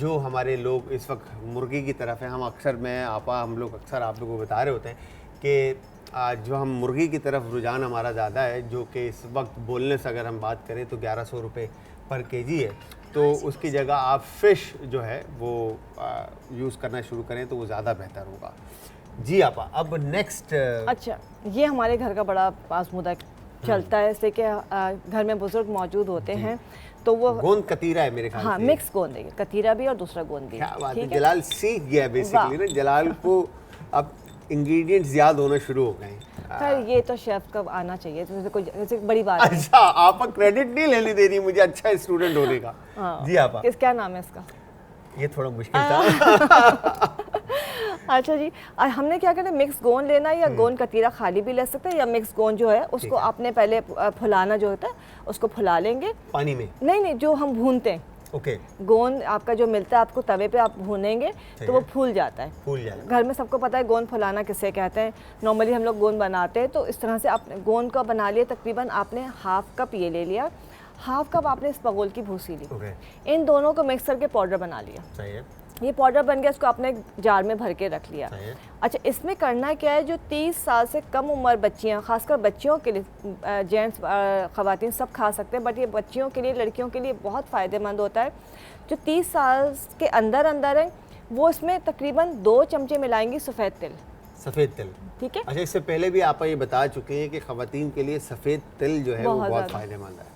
Speaker 2: जो हमारे लोग इस वक्त मुर्गी की तरफ है, हम लोग अक्सर आप लोगों को बता रहे होते हैं कि जो हम मुर्गी की तरफ रुझान हमारा ज़्यादा है, जो कि इस वक्त बोलने से अगर हम बात करें तो 1100 रुपये पर केजी है, तो उसकी जगह आप फ़िश जो है वो यूज़ करना शुरू करें तो वो ज़्यादा बेहतर होगा। जी आपा, अब नेक्स्ट।
Speaker 3: अच्छा, ये हमारे घर का बड़ा आजमूदा चलता है, इसलिए कि घर में बुजुर्ग मौजूद होते हैं तो वो
Speaker 2: गोंद कतीरा है मेरे ख्याल से।
Speaker 3: हाँ, मिक्स गोंद है, कतीरा भी और दूसरा गोंद भी।
Speaker 2: क्या बात है,
Speaker 3: ठीक है?
Speaker 2: जलाल सीख गया बेसिकली ना, जलाल को अब इंग्रेडिएंट्स याद होना शुरू हो गए।
Speaker 3: खैर ये तो शेफ का आना चाहिए, तो कोई ऐसी बड़ी बात नहीं।
Speaker 2: अच्छा, आप क्रेडिट नहीं लेने दे रही मुझे अच्छा स्टूडेंट होने का।
Speaker 3: हाँ।
Speaker 2: जी आपा,
Speaker 3: क्या नाम है इसका?
Speaker 2: ये थोड़ा मुश्किल था।
Speaker 3: अच्छा जी, हमने क्या करना है, मिक्स गोंद लेना है या गोंद कतीरा खाली भी ले सकते हैं, या मिक्स गोंद जो है उसको आपने पहले फुलाना जो होता है उसको फुला लेंगे
Speaker 2: पानी में।
Speaker 3: नहीं, जो हम भूनते हैं।
Speaker 2: ओके।
Speaker 3: गोंद आपका जो मिलता है आपको तवे पे आप भूनेंगे तो वो फूल जाता है।
Speaker 2: फूल जाएगा।
Speaker 3: घर में सबको पता है गोंद फुलाना किसे कहते हैं। नॉर्मली हम लोग गोंद बनाते हैं, तो इस तरह से आपने गोंद का बना लिया, तकरीबन आपने हाफ कप ये ले लिया, हाफ कप आपने इसबगोल की भूसी ली। इन दोनों को मिक्स करके पाउडर बना लिया। सही है। ये पाउडर बन गया, इसको आपने जार में भर के रख लिया। अच्छा, इसमें करना क्या है, जो 30 साल से कम उम्र बच्चियां, खासकर बच्चियों के लिए, जेंट्स ख़वातीन सब खा सकते हैं, बट ये बच्चियों के लिए, लड़कियों के लिए बहुत फ़ायदेमंद होता है। जो 30 साल के अंदर अंदर है वो इसमें तकरीबन 2 चमचे मिलाएंगी सफ़ेद तिल।
Speaker 2: सफ़ेद तिल, ठीक है। अच्छा, इससे पहले भी आप ये बता चुके हैं कि ख़वातीन के लिए सफ़ेद तिल जो है वो बहुत फ़ायदेमंद है।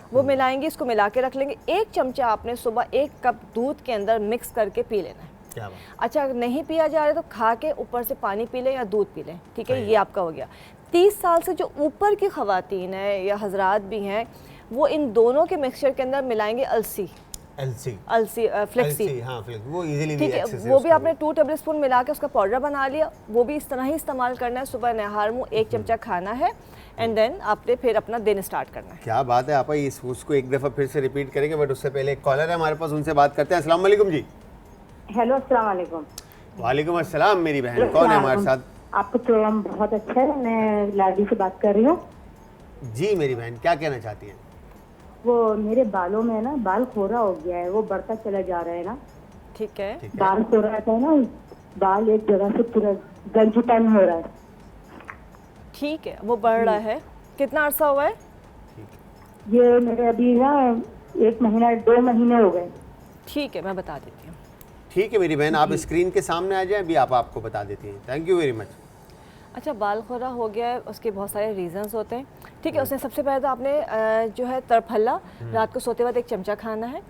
Speaker 2: वो
Speaker 3: मिलाएंगे, इसको मिला के रख लेंगे। 1 चमचा आपने सुबह 1 कप दूध के अंदर मिक्स करके पी लेना है।
Speaker 2: क्या बात।
Speaker 3: अच्छा, अगर नहीं पिया जा रहा है तो खा के ऊपर से पानी पी लें या दूध पी लें, ठीक है। ये आपका हो गया। 30 साल से जो ऊपर की ख़वातीन है या हजरात भी हैं, वो इन दोनों के मिक्सचर के अंदर मिलाएंगे अलसी, फ्लेक्सी,
Speaker 2: हाँ, वो इजीली
Speaker 3: ठीक है। वो भी आपने 2 टेबल स्पून मिला के उसका पाउडर बना लिया। वो भी इस तरह ही इस्तेमाल करना है। सुबह नहार मुँह 1 चमचा खाना है, एंड देन आपने फिर अपना दिन स्टार्ट करना है।
Speaker 2: क्या बात है आप, उसको एक दफ़ा फिर से रिपीट करेंगे, बट उससे पहले एक कॉलर है हमारे पास, उनसे बात करते हैं। अस्सलाम वालेकुम जी।
Speaker 4: हेलो, अस्सलाम वालेकुम।
Speaker 2: वालेकुम अस्सलाम। मेरी बहन कौन है हमारे साथ?
Speaker 4: आपका प्रोग्राम बहुत अच्छा है, मैं लाडी से बात कर रही हूँ।
Speaker 2: जी मेरी बहन, क्या कहना चाहती हैं?
Speaker 4: वो मेरे बालों में ना बाल खोरा हो गया है, वो बढ़ता चला जा रहा है ना।
Speaker 3: ठीक है।
Speaker 4: बाल खोरा रहता है ना, बाल एक जगह से पूरा गंजपन हो रहा है।
Speaker 3: ठीक है, वो बढ़ रहा है। कितना अरसा हुआ है?
Speaker 4: ये मेरे अभी ना 1 महीना 2 महीने हो गए।
Speaker 3: ठीक है, मैं बता देती हूँ।
Speaker 2: ठीक है मेरी बहन, आप स्क्रीन के सामने आ जाएं, अभी आप आपको बता देती हैं। Thank you very much.
Speaker 3: अच्छा, बाल खोरा हो गया है, उसके बहुत सारे रीजंस होते हैं, ठीक है। उसमें सबसे पहले तो आपने जो है तरफला रात को सोते वक्त 1 चमचा खाना है।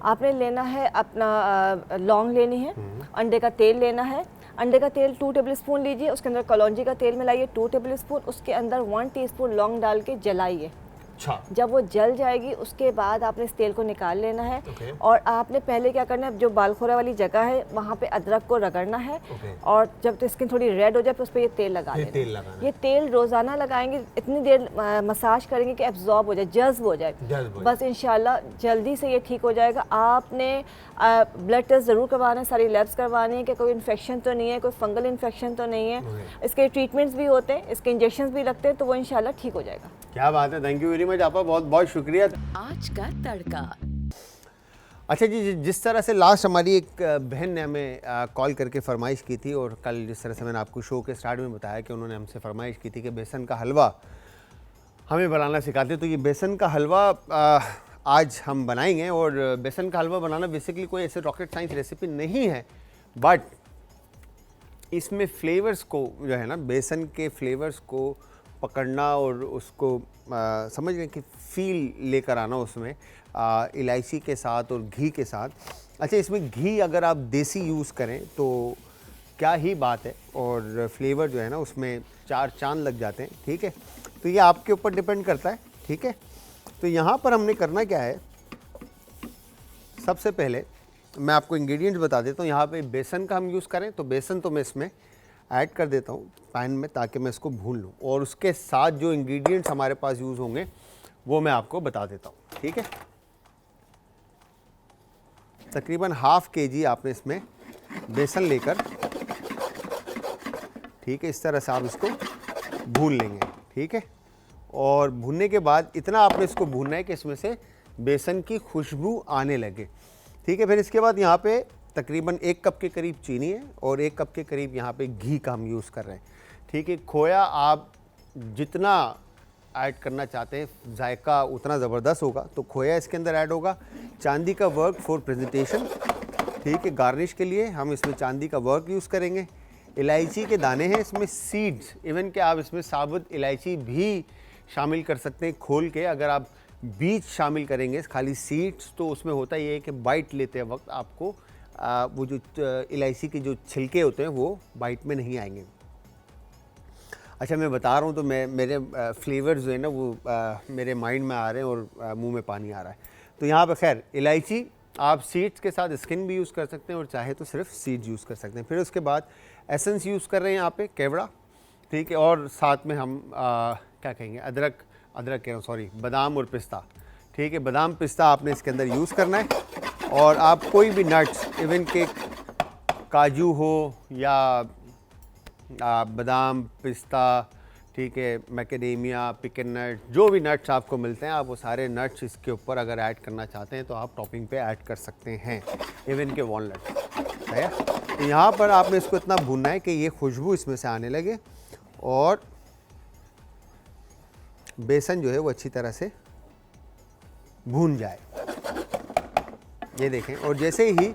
Speaker 3: आपने लेना है अपना लौंग लेनी है, अंडे का तेल लेना है। अंडे का तेल 2 टेबल स्पून लीजिए, उसके अंदर कलौंजी का तेल मिलाइए 2 टेबल स्पून, उसके अंदर 1 टीस्पून लौंग डाल के जलाइए।
Speaker 2: अच्छा।
Speaker 3: जब वो जल जाएगी उसके बाद आपने इस तेल को निकाल लेना है। और आपने पहले क्या करना है, जो बालखोरा वाली जगह है वहाँ पे अदरक को रगड़ना है। और जब तो स्किन थोड़ी रेड हो जाए तो उस पर ये तेल लगा लेना। ये तेल रोज़ाना लगाएंगे, इतनी देर मसाज करेंगे कि एब्जॉर्ब हो जाए, जज्ब हो जाए, बस इंशाल्लाह जल्दी से ये ठीक हो जाएगा। आपने ब्लड टेस्ट ज़रूर करवाना है, सारी लैब्स करवानी है कि कोई इन्फेक्शन तो नहीं है, कोई फंगल इन्फेक्शन तो नहीं है। इसके ट्रीटमेंट्स भी होते हैं, इसके इंजेक्शन भी लगते हैं, तो वो इंशाल्लाह ठीक हो जाएगा।
Speaker 2: क्या बात है, थैंक यू वेरी मच आपका, बहुत बहुत शुक्रिया।
Speaker 5: आज का तड़का।
Speaker 2: अच्छा जी, जिस तरह से लास्ट हमारी एक बहन ने हमें कॉल करके फरमाइश की थी, और कल जिस तरह से मैंने आपको शो के स्टार्ट में बताया कि उन्होंने हमसे फरमाइश की थी कि बेसन का हलवा हमें बनाना सिखाते, तो ये बेसन का हलवा आज हम बनाएंगे। और बेसन का हलवा बनाना बेसिकली कोई ऐसे रॉकेट साइंस रेसिपी नहीं है, बट इसमें फ्लेवर्स को जो है ना, बेसन के फ्लेवर्स को पकड़ना और उसको समझने की फील लेकर आना उसमें इलायची के साथ और घी के साथ। अच्छा, इसमें घी अगर आप देसी यूज़ करें तो क्या ही बात है, और फ्लेवर जो है ना उसमें 4 चांद लग जाते हैं, ठीक है। तो ये आपके ऊपर डिपेंड करता है, ठीक है। तो यहाँ पर हमने करना क्या है, सबसे पहले मैं आपको इंग्रेडिएंट्स बता देता हूँ। यहाँ पे बेसन का हम यूज़ करें तो बेसन तो मैं इसमें ऐड कर देता हूँ पैन में, ताकि मैं इसको भून लूँ, और उसके साथ जो इंग्रेडिएंट्स हमारे पास यूज़ होंगे वो मैं आपको बता देता हूँ, ठीक है। तकरीबन ½ kg आपने इसमें बेसन लेकर, ठीक है, इस तरह से आप इसको भून लेंगे, ठीक है। और भूनने के बाद इतना आपने इसको भूनना है कि इसमें से बेसन की खुशबू आने लगे, ठीक है। फिर इसके बाद यहाँ पे तकरीबन 1 कप के करीब चीनी है और 1 कप के करीब यहाँ पे घी का हम यूज़ कर रहे हैं, ठीक है। खोया आप जितना ऐड करना चाहते हैं जायका उतना ज़बरदस्त होगा, तो खोया इसके अंदर ऐड होगा। चांदी का वर्क फॉर प्रेजेंटेशन, ठीक है, गार्निश के लिए हम इसमें चांदी का वर्क यूज़ करेंगे। इलायची के दाने हैं इसमें, सीड्स, इवन कि आप इसमें साबुत इलायची भी शामिल कर सकते हैं खोल के। अगर आप बीज शामिल करेंगे खाली सीड्स, तो उसमें होता ये है कि बाइट लेते वक्त आपको वो जो इलायची के जो छिलके होते हैं वो बाइट में नहीं आएंगे। अच्छा, मैं बता रहा हूँ तो मेरे फ्लेवर्स जो है ना वो मेरे माइंड में आ रहे हैं और मुंह में पानी आ रहा है। तो यहाँ पे खैर इलायची आप सीड्स के साथ स्किन भी यूज़ कर सकते हैं और चाहे तो सिर्फ सीड्स यूज़ कर सकते हैं। फिर उसके बाद एसेंस यूज़ कर रहे हैं यहाँ पे केवड़ा, ठीक है, और साथ में हम क्या कहेंगे, अदरक कह रहा हूँ, सॉरी, बादाम और पिस्ता, ठीक है। बादाम पिस्ता आपने इसके अंदर यूज़ करना है। और आप कोई भी नट्स, इवन के काजू हो या बादाम पिस्ता, ठीक है, मैकेडेमिया, पिकन नट, जो भी नट्स आपको मिलते हैं आप वो सारे नट्स इसके ऊपर अगर ऐड करना चाहते हैं तो आप टॉपिंग पे ऐड कर सकते हैं, इवन के वॉलनट है। तो यहाँ पर आपने इसको इतना भूनना है कि ये खुशबू इसमें से आने लगे और बेसन जो है वो अच्छी तरह से भून जाए, ये देखें। और जैसे ही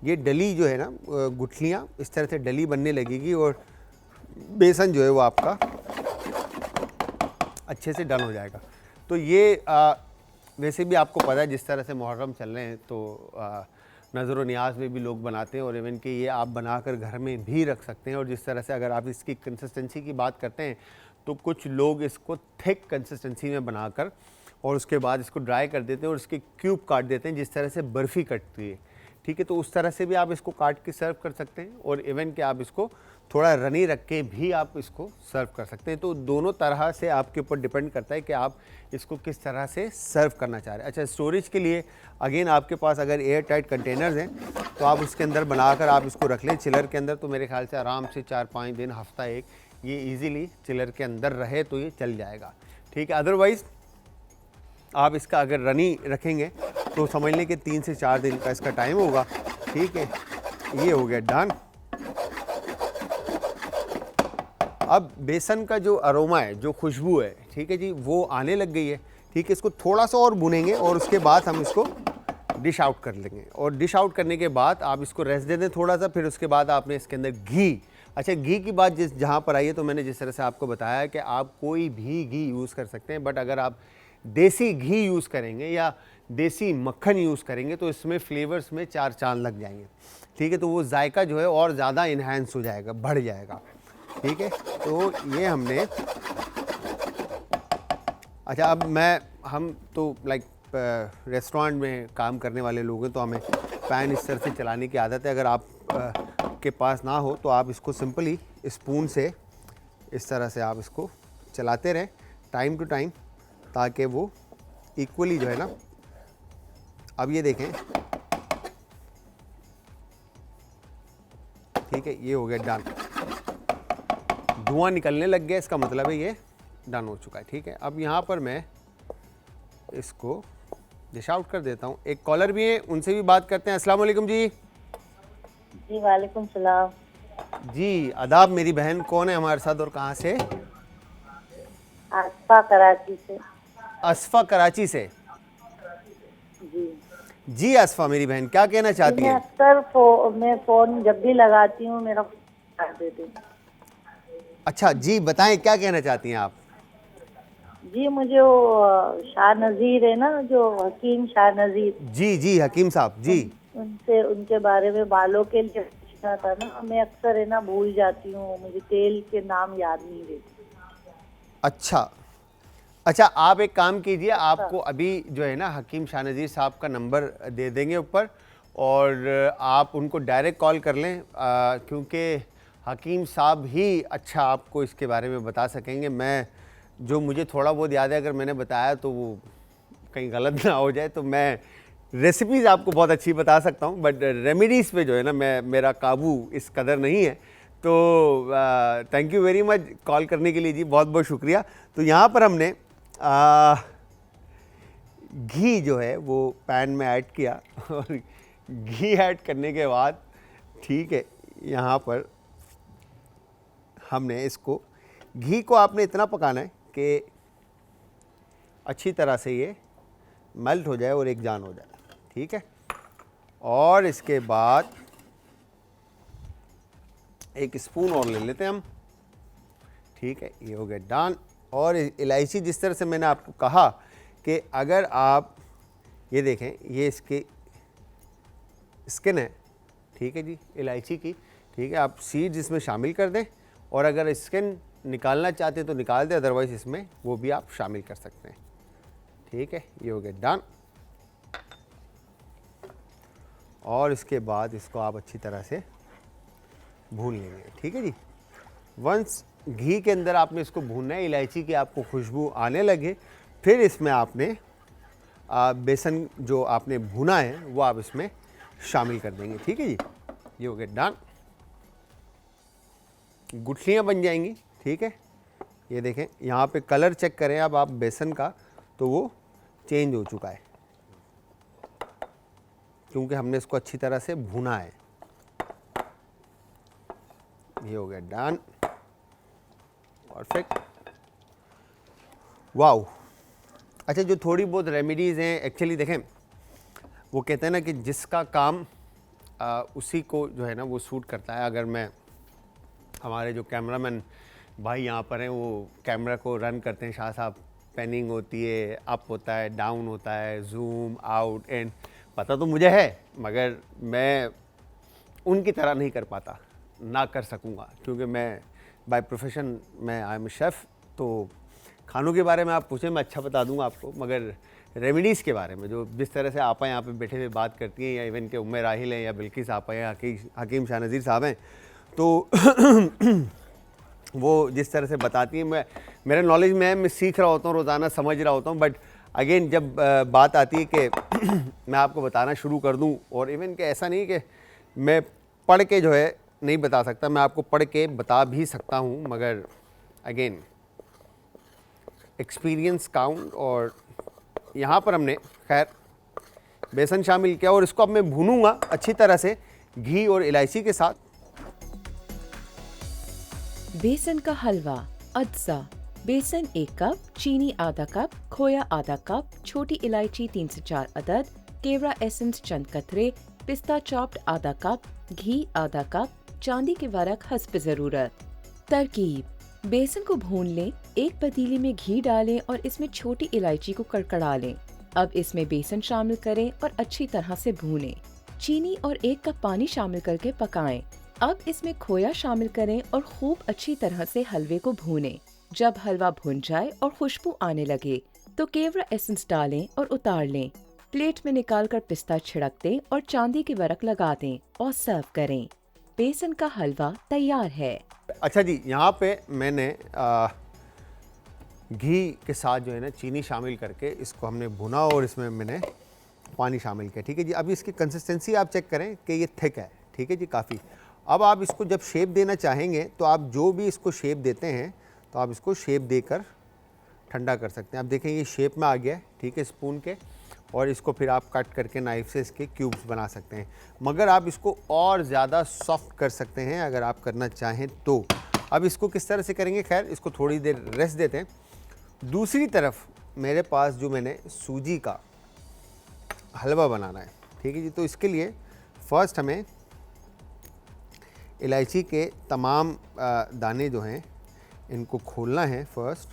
Speaker 2: ये डली जो है ना, गुठलियाँ इस तरह से डली बनने लगेगी और बेसन जो है वो आपका अच्छे से डन हो जाएगा। तो ये वैसे भी आपको पता है जिस तरह से मुहर्रम चल रहे हैं तो नज़र व नियाज़ में भी लोग बनाते हैं और इवन कि ये आप बनाकर घर में भी रख सकते हैं। और जिस तरह से अगर आप इसकी कंसिस्टेंसी की बात करते हैं तो कुछ लोग इसको थिक कंसिस्टेंसी में बनाकर और उसके बाद इसको ड्राई कर देते हैं और इसके क्यूब काट देते हैं जिस तरह से बर्फ़ी कटती है, ठीक है। तो उस तरह से भी आप इसको काट के सर्व कर सकते हैं और इवन कि आप इसको थोड़ा रनी रख के भी आप इसको सर्व कर सकते हैं। तो दोनों तरह से आपके ऊपर डिपेंड करता है कि आप इसको किस तरह से सर्व करना चाह रहे हैं। अच्छा, स्टोरेज के लिए अगेन आपके पास अगर एयर टाइट कंटेनर्स हैं तो आप उसके अंदर बनाकर आप इसको रख लें चिलर के अंदर, तो मेरे ख्याल से आराम से 4-5 दिन, हफ्ता एक ये ईज़िली चिलर के अंदर रहे तो ये चल जाएगा, ठीक है। अदरवाइज़ आप इसका अगर रनी रखेंगे तो समझ लें कि 3 से 4 दिन का इसका टाइम होगा, ठीक है। ये हो गया डन। अब बेसन का जो अरोमा है, जो खुशबू है, ठीक है जी, वो आने लग गई है, ठीक है। इसको थोड़ा सा और भुनेंगे और उसके बाद हम इसको डिश आउट कर लेंगे। और डिश आउट करने के बाद आप इसको रेस्ट दे दें थोड़ा सा। फिर उसके बाद आपने इसके अंदर घी, अच्छा घी की बात जहाँ पर आई है तो मैंने जिस तरह से आपको बताया कि आप कोई भी घी यूज़ कर सकते हैं, बट अगर आप देसी घी यूज़ करेंगे या देसी मक्खन यूज़ करेंगे तो इसमें फ्लेवर्स में 4 चांद लग जाएंगे, ठीक है। तो वो जायका जो है और ज़्यादा इन्हांस हो जाएगा, बढ़ जाएगा, ठीक है। तो ये हमने, अच्छा अब हम तो लाइक रेस्टोरेंट में काम करने वाले लोग हैं तो हमें पैन इस तरह से चलाने की आदत है। अगर आप के पास ना हो तो आप इसको सिंपली स्पून से इस तरह से आप इसको चलाते रहें टाइम टू टाइम, ताकि वो इक्वली जो है ना, अब ये देखें, ठीक है, ये हो गया डन। धुआं निकलने लग गया, इसका मतलब है ये डन हो चुका है, ठीक है। अब यहाँ पर मैं इसको डिश आउट कर देता हूँ। एक कॉलर भी है, उनसे भी बात करते हैं। अस्सलाम वालेकुम जी।
Speaker 4: जी वालेकुम सलाम
Speaker 2: जी, आदाब मेरी बहन, कौन है हमारे साथ और कहाँ से?
Speaker 4: असफा कराची से।
Speaker 2: असफा कराची से।
Speaker 4: जी
Speaker 2: जी असफा मेरी बहन, क्या कहना चाहती
Speaker 4: मैं
Speaker 2: हैं?
Speaker 4: अक्सर मैं फ़ोन जब भी लगाती हूँ मेरा काट देते हैं।
Speaker 2: अच्छा जी, बताएं क्या कहना चाहती हैं आप?
Speaker 4: जी मुझे वो शाह नज़ीर है ना, जो हकीम शाह नज़ीर,
Speaker 2: जी जी हकीम साहब जी,
Speaker 4: उनसे उनके बारे में बालों के लिए पूछना था ना। मैं अक्सर है ना भूल जाती हूँ, मुझे तेल के नाम याद नहीं रहते।
Speaker 2: अच्छा अच्छा, आप एक काम कीजिए, आपको अभी जो है ना हकीम शाह नज़ीर साहब का नंबर दे देंगे ऊपर और आप उनको डायरेक्ट कॉल कर लें, क्योंकि हकीम साहब ही अच्छा आपको इसके बारे में बता सकेंगे। मैं जो मुझे थोड़ा बहुत याद है, अगर मैंने बताया तो वो कहीं गलत ना हो जाए, तो मैं रेसिपीज़ आपको बहुत अच्छी बता सकता हूँ, बट रेमेडीज़ पे जो है ना मेरा काबू इस कदर नहीं है। तो thank you very much call करने के लिए जी, बहुत बहुत शुक्रिया। तो यहाँ पर हमने घी जो है वो पैन में ऐड किया और घी ऐड करने के बाद, ठीक है, यहाँ पर हमने इसको घी को आपने इतना पकाना है कि अच्छी तरह से ये मेल्ट हो जाए और एक जान हो जाए, ठीक है। और इसके बाद एक स्पून और ले लेते हैं हम, ठीक है। ये हो गया डन। और इलायची जिस तरह से मैंने आपको कहा कि अगर आप ये देखें, ये इसकी स्किन है, ठीक है जी, इलायची की, ठीक है। आप सीड्स इसमें शामिल कर दें और अगर स्किन निकालना चाहते हैं तो निकाल दें, अदरवाइज इसमें वो भी आप शामिल कर सकते हैं, ठीक है। ये हो गया डन। और इसके बाद इसको आप अच्छी तरह से भून लेंगे, ठीक है जी। वंस घी के अंदर आपने इसको भूनना है, इलायची की आपको खुशबू आने लगे, फिर इसमें आपने बेसन जो आपने भुना है वो आप इसमें शामिल कर देंगे, ठीक है जी। ये हो गया डन। गुठलियाँ बन जाएंगी, ठीक है। ये देखें, यहाँ पे कलर चेक करें अब आप बेसन का, तो वो चेंज हो चुका है क्योंकि हमने इसको अच्छी तरह से भुना है। ये हो गया डन, परफेक्ट, वाओ। अच्छा, जो थोड़ी बहुत रेमेडीज़ हैं, एक्चुअली देखें वो कहते हैं ना कि जिसका काम उसी को जो है ना वो सूट करता है। अगर मैं, हमारे जो कैमरामैन भाई यहाँ पर हैं वो कैमरा को रन करते हैं, शाह साहब, पैनिंग होती है, अप होता है, डाउन होता है, जूम आउट एंड, पता तो मुझे है मगर मैं उनकी तरह नहीं कर पाता, ना कर सकूँगा, क्योंकि मैं बाय प्रोफेशन मैं आई एम ए शेफ़। तो खानों के बारे में आप पूछें मैं अच्छा बता दूंगा आपको, मगर रेमेडीज़ के बारे में जो जिस तरह से आपा यहाँ पे बैठे हुए बात करती हैं, या इवन के उम्मे राहिल हैं, या बिल्किस आपा हैं, हकीम शाह नज़ीर साहब हैं, तो वो जिस तरह से बताती हैं, मेरे नॉलेज में है, मैं सीख रहा होता हूँ, रोज़ाना समझ रहा होता हूँ। बट अगेन जब बात आती है कि मैं आपको बताना शुरू कर दूँ, और इवन के ऐसा नहीं कि मैं पढ़ के जो है नहीं बता सकता, मैं आपको पढ़ के बता भी सकता हूँ, मगर अगेन एक्सपीरियंस काउंट। और यहाँ पर हमने खैर बेसन शामिल किया और इसको अब मैं भूनूंगा अच्छी तरह से घी और इलायची के साथ।
Speaker 5: बेसन का हलवा अज्जा। बेसन 1 कप, चीनी आधा कप, खोया आधा कप, छोटी इलायची 3 से 4 अदद, केवड़ा एसेंस चंद कतरे, पिस्ता चॉप्ड आधा कप, घी आधा कप, चांदी के वरक हस्ब जरूरत। तरकीब: बेसन को भून लें, एक पतीली में घी डालें और इसमें छोटी इलायची को कड़कड़ा लें। अब इसमें बेसन शामिल करें और अच्छी तरह से भूनें। चीनी और 1 कप पानी शामिल करके पकाएं। अब इसमें खोया शामिल करें और खूब अच्छी तरह से हलवे को भूनें। जब हलवा भुन जाए और खुशबू आने लगे तो केवड़ा एसेंस डालें और उतार लें। प्लेट में निकालकर पिस्ता छिड़क दें और चांदी के वरक लगा दें और सर्व करें। बेसन का हलवा तैयार है।
Speaker 2: अच्छा जी, यहाँ पे मैंने घी के साथ जो है ना चीनी शामिल करके इसको हमने भुना और इसमें मैंने पानी शामिल किया, ठीक है जी। अभी इसकी कंसिस्टेंसी आप चेक करें कि ये थिक है, ठीक है जी, काफ़ी। अब आप इसको जब शेप देना चाहेंगे तो आप जो भी इसको शेप देते हैं तो आप इसको शेप देकर ठंडा कर सकते हैं। आप देखें ये शेप में आ गया है, ठीक है, स्पून के, और इसको फिर आप कट करके नाइफ से इसके क्यूब्स बना सकते हैं। मगर आप इसको और ज़्यादा सॉफ्ट कर सकते हैं अगर आप करना चाहें तो। अब इसको किस तरह से करेंगे, खैर इसको थोड़ी देर रेस्ट देते हैं। दूसरी तरफ मेरे पास जो मैंने सूजी का हलवा बनाना है, ठीक है जी। तो इसके लिए फ़र्स्ट हमें इलायची के तमाम दाने जो हैं इनको खोलना है फ़र्स्ट,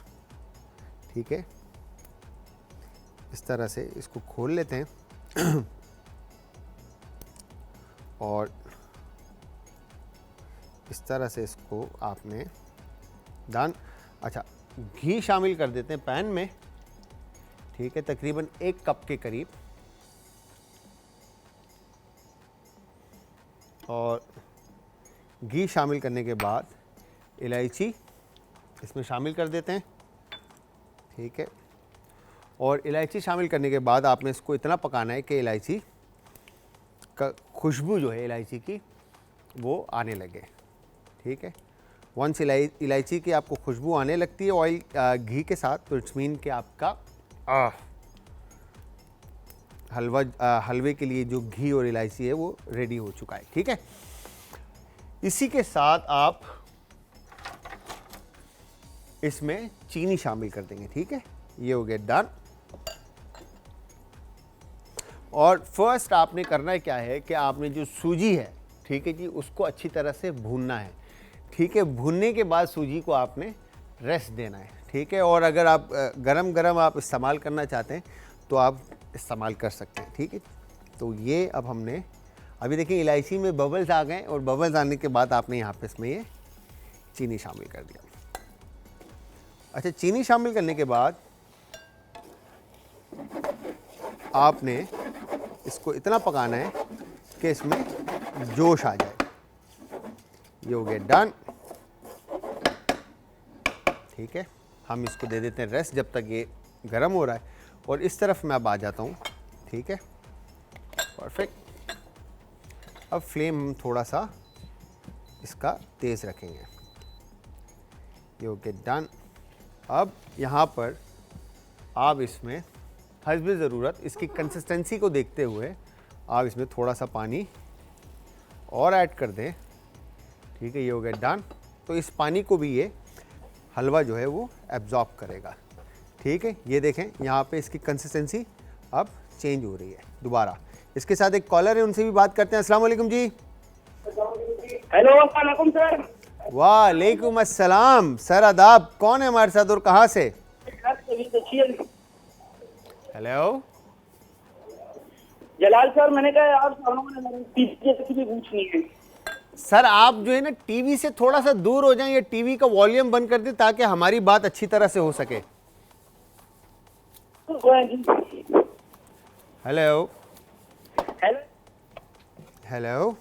Speaker 2: ठीक है। इस तरह से इसको खोल लेते हैं और इस तरह से इसको आपने डन। अच्छा, घी शामिल कर देते हैं पैन में, ठीक है, तकरीबन 1 कप के करीब। और घी शामिल करने के बाद इलायची इसमें शामिल कर देते हैं, ठीक है। और इलायची शामिल करने के बाद आपने इसको इतना पकाना है कि इलायची का खुशबू जो है इलायची की वो आने लगे, ठीक है। वंस इलायची की आपको खुशबू आने लगती है ऑयल घी के साथ, तो इट्स मीन कि आपका हलवे के लिए जो घी और इलायची है वो रेडी हो चुका है, ठीक है। इसी के साथ आप इसमें चीनी शामिल कर देंगे। ठीक है, ये हो गया डन। और फर्स्ट आपने करना क्या है कि आपने जो सूजी है, ठीक है जी, उसको अच्छी तरह से भूनना है। ठीक है, भूनने के बाद सूजी को आपने रेस्ट देना है। ठीक है, और अगर आप गरम गरम आप इस्तेमाल करना चाहते हैं तो आप इस्तेमाल कर सकते हैं। ठीक है, तो ये अब हमने अभी देखिए इलायची में बबल्स आ गए और बबल्स आने के बाद आपने यहाँ पे इसमें ये चीनी शामिल कर दिया। अच्छा, चीनी शामिल करने के बाद आपने इसको इतना पकाना है कि इसमें जोश आ जाए। ये हो गया डन। ठीक है, हम इसको दे देते हैं रेस्ट जब तक ये गर्म हो रहा है। और इस तरफ मैं अब आ जाता हूँ। ठीक है, परफेक्ट। अब फ्लेम हम थोड़ा सा इसका तेज़ रखेंगे। ये हो गया डन। अब यहाँ पर आप इसमें हस्बे ज़रूरत इसकी कंसिस्टेंसी को देखते हुए आप इसमें थोड़ा सा पानी और ऐड कर दें। ठीक है, ये हो गया डन। तो इस पानी को भी ये हलवा जो है वो एब्जॉर्ब करेगा। ठीक है, ये देखें यहाँ पे इसकी कंसिस्टेंसी अब चेंज हो रही है दोबारा। इसके साथ एक कॉलर है, उनसे भी बात करते हैं। अस्सलाम वालेकुम जी।
Speaker 1: हेलो, अस्सलाम वालेकुम सर।
Speaker 2: वालेकुम अस्सलाम सर, आदाब। कौन है हमारे साथ और कहाँ से? हेलो
Speaker 1: जलाल सर, मैंने कहा आप रेसिपी पूछनी है।
Speaker 2: सर, आप जो है ना टीवी से थोड़ा सा दूर हो जाएं या टीवी का वॉल्यूम बंद कर दें ताकि हमारी बात अच्छी तरह से हो सके। हेलो हेलो,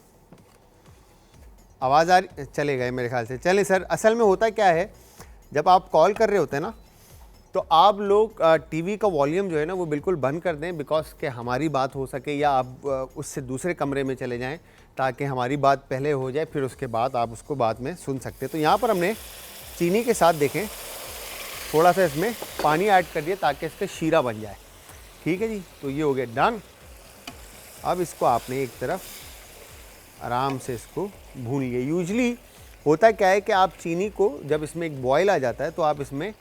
Speaker 2: आवाज़ आ रही? चले गए मेरे ख्याल से। चलें सर, असल में होता क्या है, जब आप कॉल कर रहे होते हैं ना तो आप लोग टीवी का वॉल्यूम जो है ना वो बिल्कुल बंद कर दें, बिकॉज के हमारी बात हो सके, या आप उससे दूसरे कमरे में चले जाएं ताकि हमारी बात पहले हो जाए, फिर उसके बाद आप उसको बाद में सुन सकते हैं। तो यहाँ पर हमने चीनी के साथ देखें थोड़ा सा इसमें पानी ऐड कर दिया ताकि इसका शीरा बन जाए। ठीक है जी, तो ये हो गया डन। अब इसको आपने एक तरफ आराम से इसको भून लिए। यूजली होता क्या है कि आप चीनी को जब इसमें एक बॉयल आ जाता है तो आप इसमें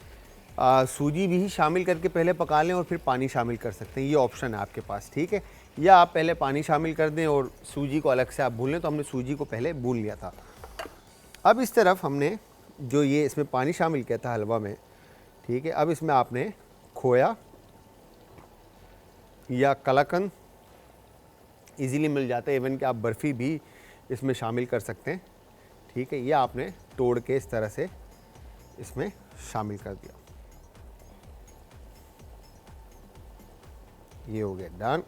Speaker 2: सूजी भी शामिल करके पहले पका लें और फिर पानी शामिल कर सकते हैं, ये ऑप्शन है आपके पास। ठीक है, या आप पहले पानी शामिल कर दें और सूजी को अलग से आप भून लें। तो हमने सूजी को पहले भून लिया था। अब इस तरफ हमने जो ये इसमें पानी शामिल किया था हलवा में, ठीक है, अब इसमें आपने खोया या कलाकंद इजीली मिल जाता है, इवन कि आप बर्फ़ी भी इसमें शामिल कर सकते हैं। ठीक है, यह आपने तोड़ के इस तरह से इसमें शामिल कर दिया। ये हो गया डन।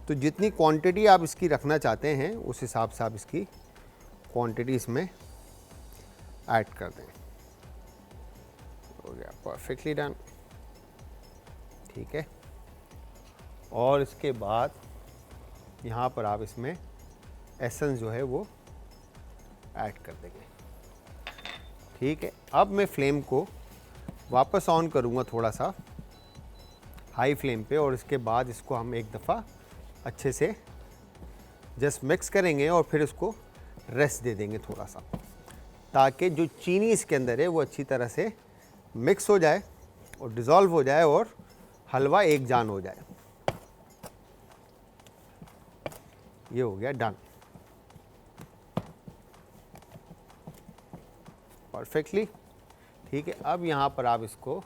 Speaker 2: तो जितनी क्वांटिटी आप इसकी रखना चाहते हैं उस हिसाब से आप इसकी क्वांटिटी इसमें ऐड कर दें। हो गया परफेक्टली डन। ठीक है, और इसके बाद यहाँ पर आप इसमें एसेंस जो है वो ऐड कर देंगे। ठीक है, अब मैं फ्लेम को वापस ऑन करूँगा थोड़ा सा हाई फ्लेम पे, और इसके बाद इसको हम एक दफ़ा अच्छे से जस्ट मिक्स करेंगे और फिर इसको रेस्ट दे देंगे थोड़ा सा, ताकि जो चीनी इसके अंदर है वो अच्छी तरह से मिक्स हो जाए और डिज़ोल्व हो जाए और हलवा एक जान हो जाए। ये हो गया डन परफेक्टली। ठीक है, अब यहाँ पर आप इसको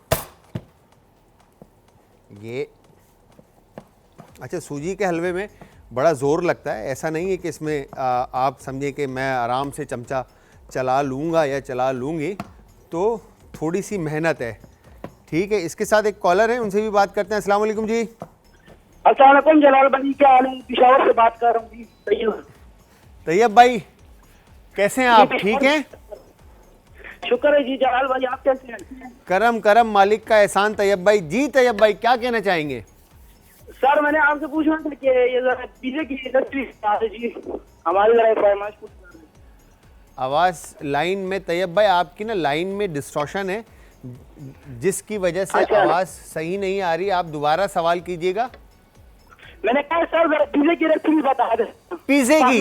Speaker 2: ये अच्छा, सूजी के हलवे में बड़ा ज़ोर लगता है, ऐसा नहीं है कि इसमें आप समझे कि मैं आराम से चमचा चला लूँगा या चला लूँगी, तो थोड़ी सी मेहनत है। ठीक है, इसके साथ एक कॉलर है, उनसे भी बात करते हैं। अस्सलाम वालेकुम जी।
Speaker 1: अस्सलाम वालेकुम जलाल भाई, क्या हाल है? पिशावर से बात कर रहा हूँ जी।
Speaker 2: तैयब भाई, कैसे हैं आप? ठीक हैं?
Speaker 1: शुक्र है जी जलाल भाई, आप कैसे हैं?
Speaker 2: करम करम मालिक का एहसान तैयब भाई। जी तैयब भाई, क्या कहना चाहेंगे?
Speaker 1: सर, मैंने आपसे पूछना था कि ये जरा पिज़्ज़ा की इंडस्ट्री जी हमारी जरा फरमाइश पूछ रहे हैं।
Speaker 2: आवाज़ लाइन में तैयब भाई आपकी ना लाइन में डिस्टॉर्शन है, जिसकी वजह से आवाज़ सही नहीं आ रही। आप दोबारा सवाल कीजिएगा।
Speaker 1: मैंने कहा सर जरा पिज़्ज़ा की रेसिपी बता दें।
Speaker 2: पिज़्ज़े की?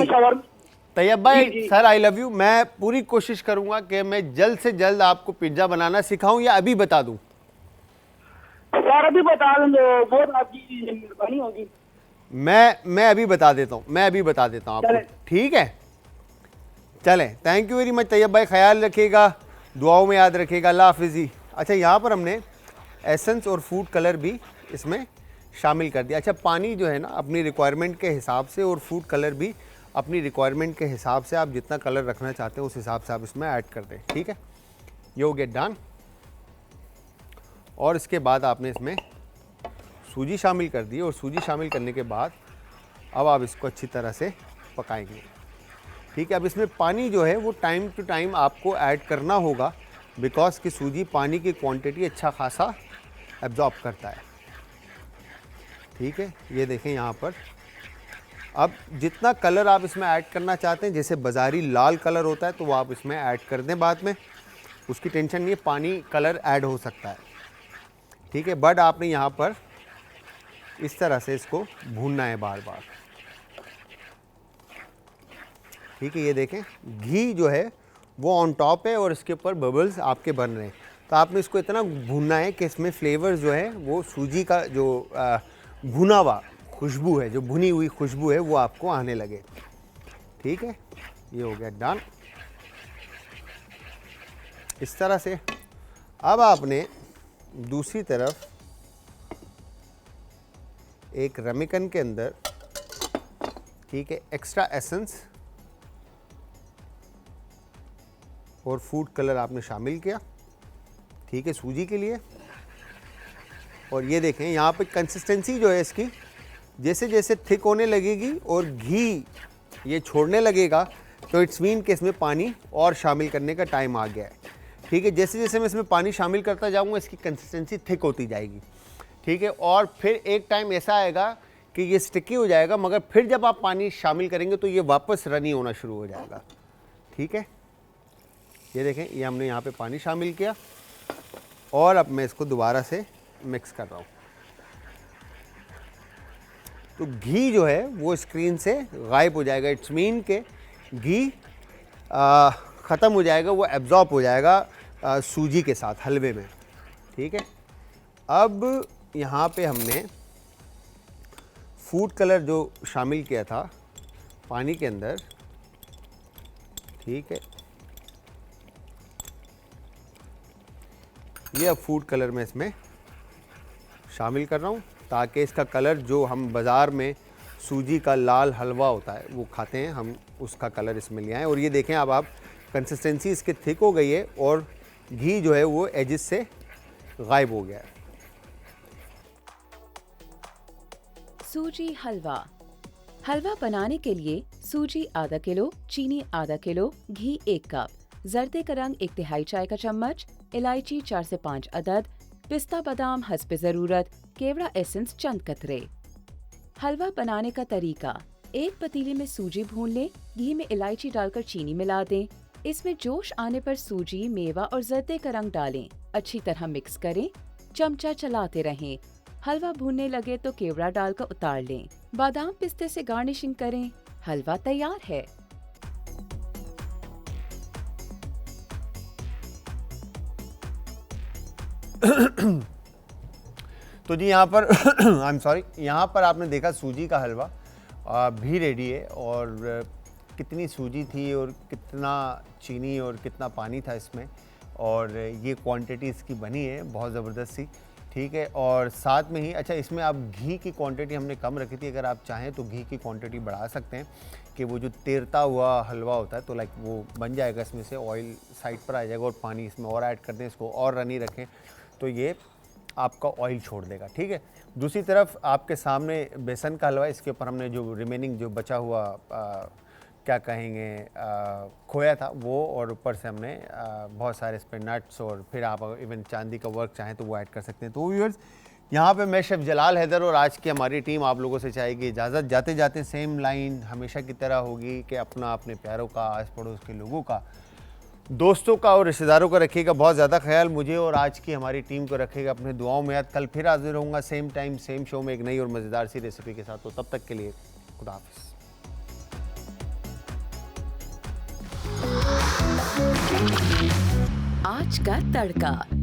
Speaker 2: तैयब
Speaker 1: जी,
Speaker 2: भाई
Speaker 1: जी।
Speaker 2: Sir I love you. मैं पूरी कोशिश करूंगा कि मैं जल्द से जल्द आपको पिज्ज़ा बनाना सिखाऊं या अभी बता दूं।
Speaker 1: सर अभी बता दें तो बहुत आपकी मेहरबानी होगी।
Speaker 2: मैं अभी बता देता हूं, मैं अभी बता देता हूं आपको,
Speaker 1: चलें।
Speaker 2: ठीक है? चलें, thank you very much Tayyab भाई, ख्याल रखिएगा, दुआओं में याद रखिएगा, अल्लाह हाफिज़ जी। अच्छा, यहाँ पर हमने एसेंस और फूड कलर भी इसमें शामिल कर दिया। अच्छा, पानी जो है ना अपनी रिक्वायरमेंट के हिसाब से और फूड कलर भी अपनी रिक्वायरमेंट के हिसाब से, आप जितना कलर रखना चाहते हैं उस हिसाब से आप इसमें ऐड कर दें, ठीक है? ये हो गया डन। और इसके बाद आपने इसमें सूजी शामिल कर दी और सूजी शामिल करने के बाद अब आप इसको अच्छी तरह से पकाएंगे, ठीक है? अब इसमें पानी जो है वो टाइम टू टाइम आपको ऐड करना होगा, बिकॉज कि सूजी पानी की क्वांटिटी अच्छा खासा एब्जॉर्ब करता है, ठीक है? ये देखें यहाँ पर अब जितना कलर आप इसमें ऐड करना चाहते हैं, जैसे बाज़ारी लाल कलर होता है तो वो आप इसमें ऐड कर दें बाद में, उसकी टेंशन नहीं है, पानी कलर ऐड हो सकता है, ठीक है? बट आपने यहाँ पर इस तरह से इसको भूनना है बार बार, ठीक है? ये देखें घी जो है वो ऑन टॉप है और इसके ऊपर बबल्स आपके बन रहे हैं, तो आपने इसको इतना भूनना है कि इसमें फ्लेवर जो है वो सूजी का जो भुना हुआ खुशबू है, जो भुनी हुई खुशबू है वो आपको आने लगे, ठीक है? ये हो गया डन। इस तरह से अब आपने दूसरी तरफ एक रमिकन के अंदर, ठीक है, एक्स्ट्रा एसेंस और फूड कलर आपने शामिल किया, ठीक है, सूजी के लिए। और ये देखें यहाँ पे कंसिस्टेंसी जो है इसकी जैसे जैसे थिक होने लगेगी और घी ये छोड़ने लगेगा, तो इट्स मीन कि इसमें पानी और शामिल करने का टाइम आ गया है, ठीक है? जैसे जैसे मैं इसमें पानी शामिल करता जाऊँगा इसकी कंसिस्टेंसी थिक होती जाएगी, ठीक है? और फिर एक टाइम ऐसा आएगा कि ये स्टिकी हो जाएगा, मगर फिर जब आप पानी शामिल करेंगे तो ये वापस रनी होना शुरू हो जाएगा, ठीक है? ये देखें ये हमने यहाँ पे पानी शामिल किया और अब मैं इसको दोबारा से मिक्स कर रहा हूँ, तो घी जो है वो स्क्रीन से गायब हो जाएगा, इट्स मीन के घी ख़त्म हो जाएगा, वो एब्जॉर्ब हो जाएगा सूजी के साथ हलवे में, ठीक है? अब यहाँ पे हमने फूड कलर जो शामिल किया था पानी के अंदर, ठीक है, ये अब फूड कलर में इसमें शामिल कर रहा हूँ ताकि इसका कलर जो हम बाज़ार में सूजी का लाल हलवा होता है वो खाते हैं, हम उसका कलर इसमें ले आएँ। और ये देखें अब आप कंसिस्टेंसी इसकी थिक हो गई है और घी जो है वो एजिस से गायब हो गया है।
Speaker 5: सूजी हलवा। हलवा बनाने के लिए सूजी आधा किलो, चीनी आधा किलो, घी 1 कप, जर्दे का रंग 1/3 चाय का चम्मच, इलायची 4 से 5 अदद, पिस्ता बादाम हस्बे ज़रूरत, केवड़ा एसेंस चंद कतरे। हलवा बनाने का तरीका: एक पतीले में सूजी भून लें, घी में इलायची डालकर चीनी मिला दें, इसमें जोश आने पर सूजी, मेवा और जर्दे का रंग डालें, अच्छी तरह मिक्स करें, चमचा चलाते रहें। हलवा भूनने लगे तो केवड़ा डालकर उतार लें, बादाम पिस्ते से गार्निशिंग करें, हलवा तैयार है।
Speaker 2: तो जी यहाँ पर आई एम सॉरी, यहाँ पर आपने देखा सूजी का हलवा भी रेडी है, और कितनी सूजी थी और कितना चीनी और कितना पानी था इसमें, और ये क्वांटिटी इसकी बनी है बहुत ज़बरदस्त सी, ठीक है? और साथ में ही अच्छा इसमें आप घी की क्वांटिटी हमने कम रखी थी, अगर आप चाहें तो घी की क्वांटिटी बढ़ा सकते हैं कि वो जो तैरता हुआ हलवा होता है तो लाइक वो बन जाएगा, इसमें से ऑयल साइड पर आ जाएगा और पानी इसमें और ऐड कर दें, इसको और रनी रखें तो ये आपका ऑयल छोड़ देगा, ठीक है? दूसरी तरफ आपके सामने बेसन का हलवा, इसके ऊपर हमने जो रिमेनिंग जो बचा हुआ क्या कहेंगे खोया था वो, और ऊपर से हमने बहुत सारे इस पर नट्स, और फिर आप इवन चांदी का वर्क चाहें तो वो ऐड कर सकते हैं। तो व्यूअर्स, यहाँ पे मैं शेफ़ जलाल हैदर और आज की हमारी टीम आप लोगों से चाहेगी इजाज़त। जाते जाते सेम लाइन हमेशा की तरह होगी कि अपना अपने प्यारों का, आस पड़ोस के लोगों का, दोस्तों का और रिश्तेदारों का रखिएगा बहुत ज़्यादा ख्याल, मुझे और आज की हमारी टीम को रखिएगा अपने दुआओं में याद। कल फिर हाजिर होऊंगा सेम टाइम सेम शो में एक नई और मज़ेदार सी रेसिपी के साथ, तो तब तक के लिए खुदा हाफिज़।
Speaker 5: आज का तड़का।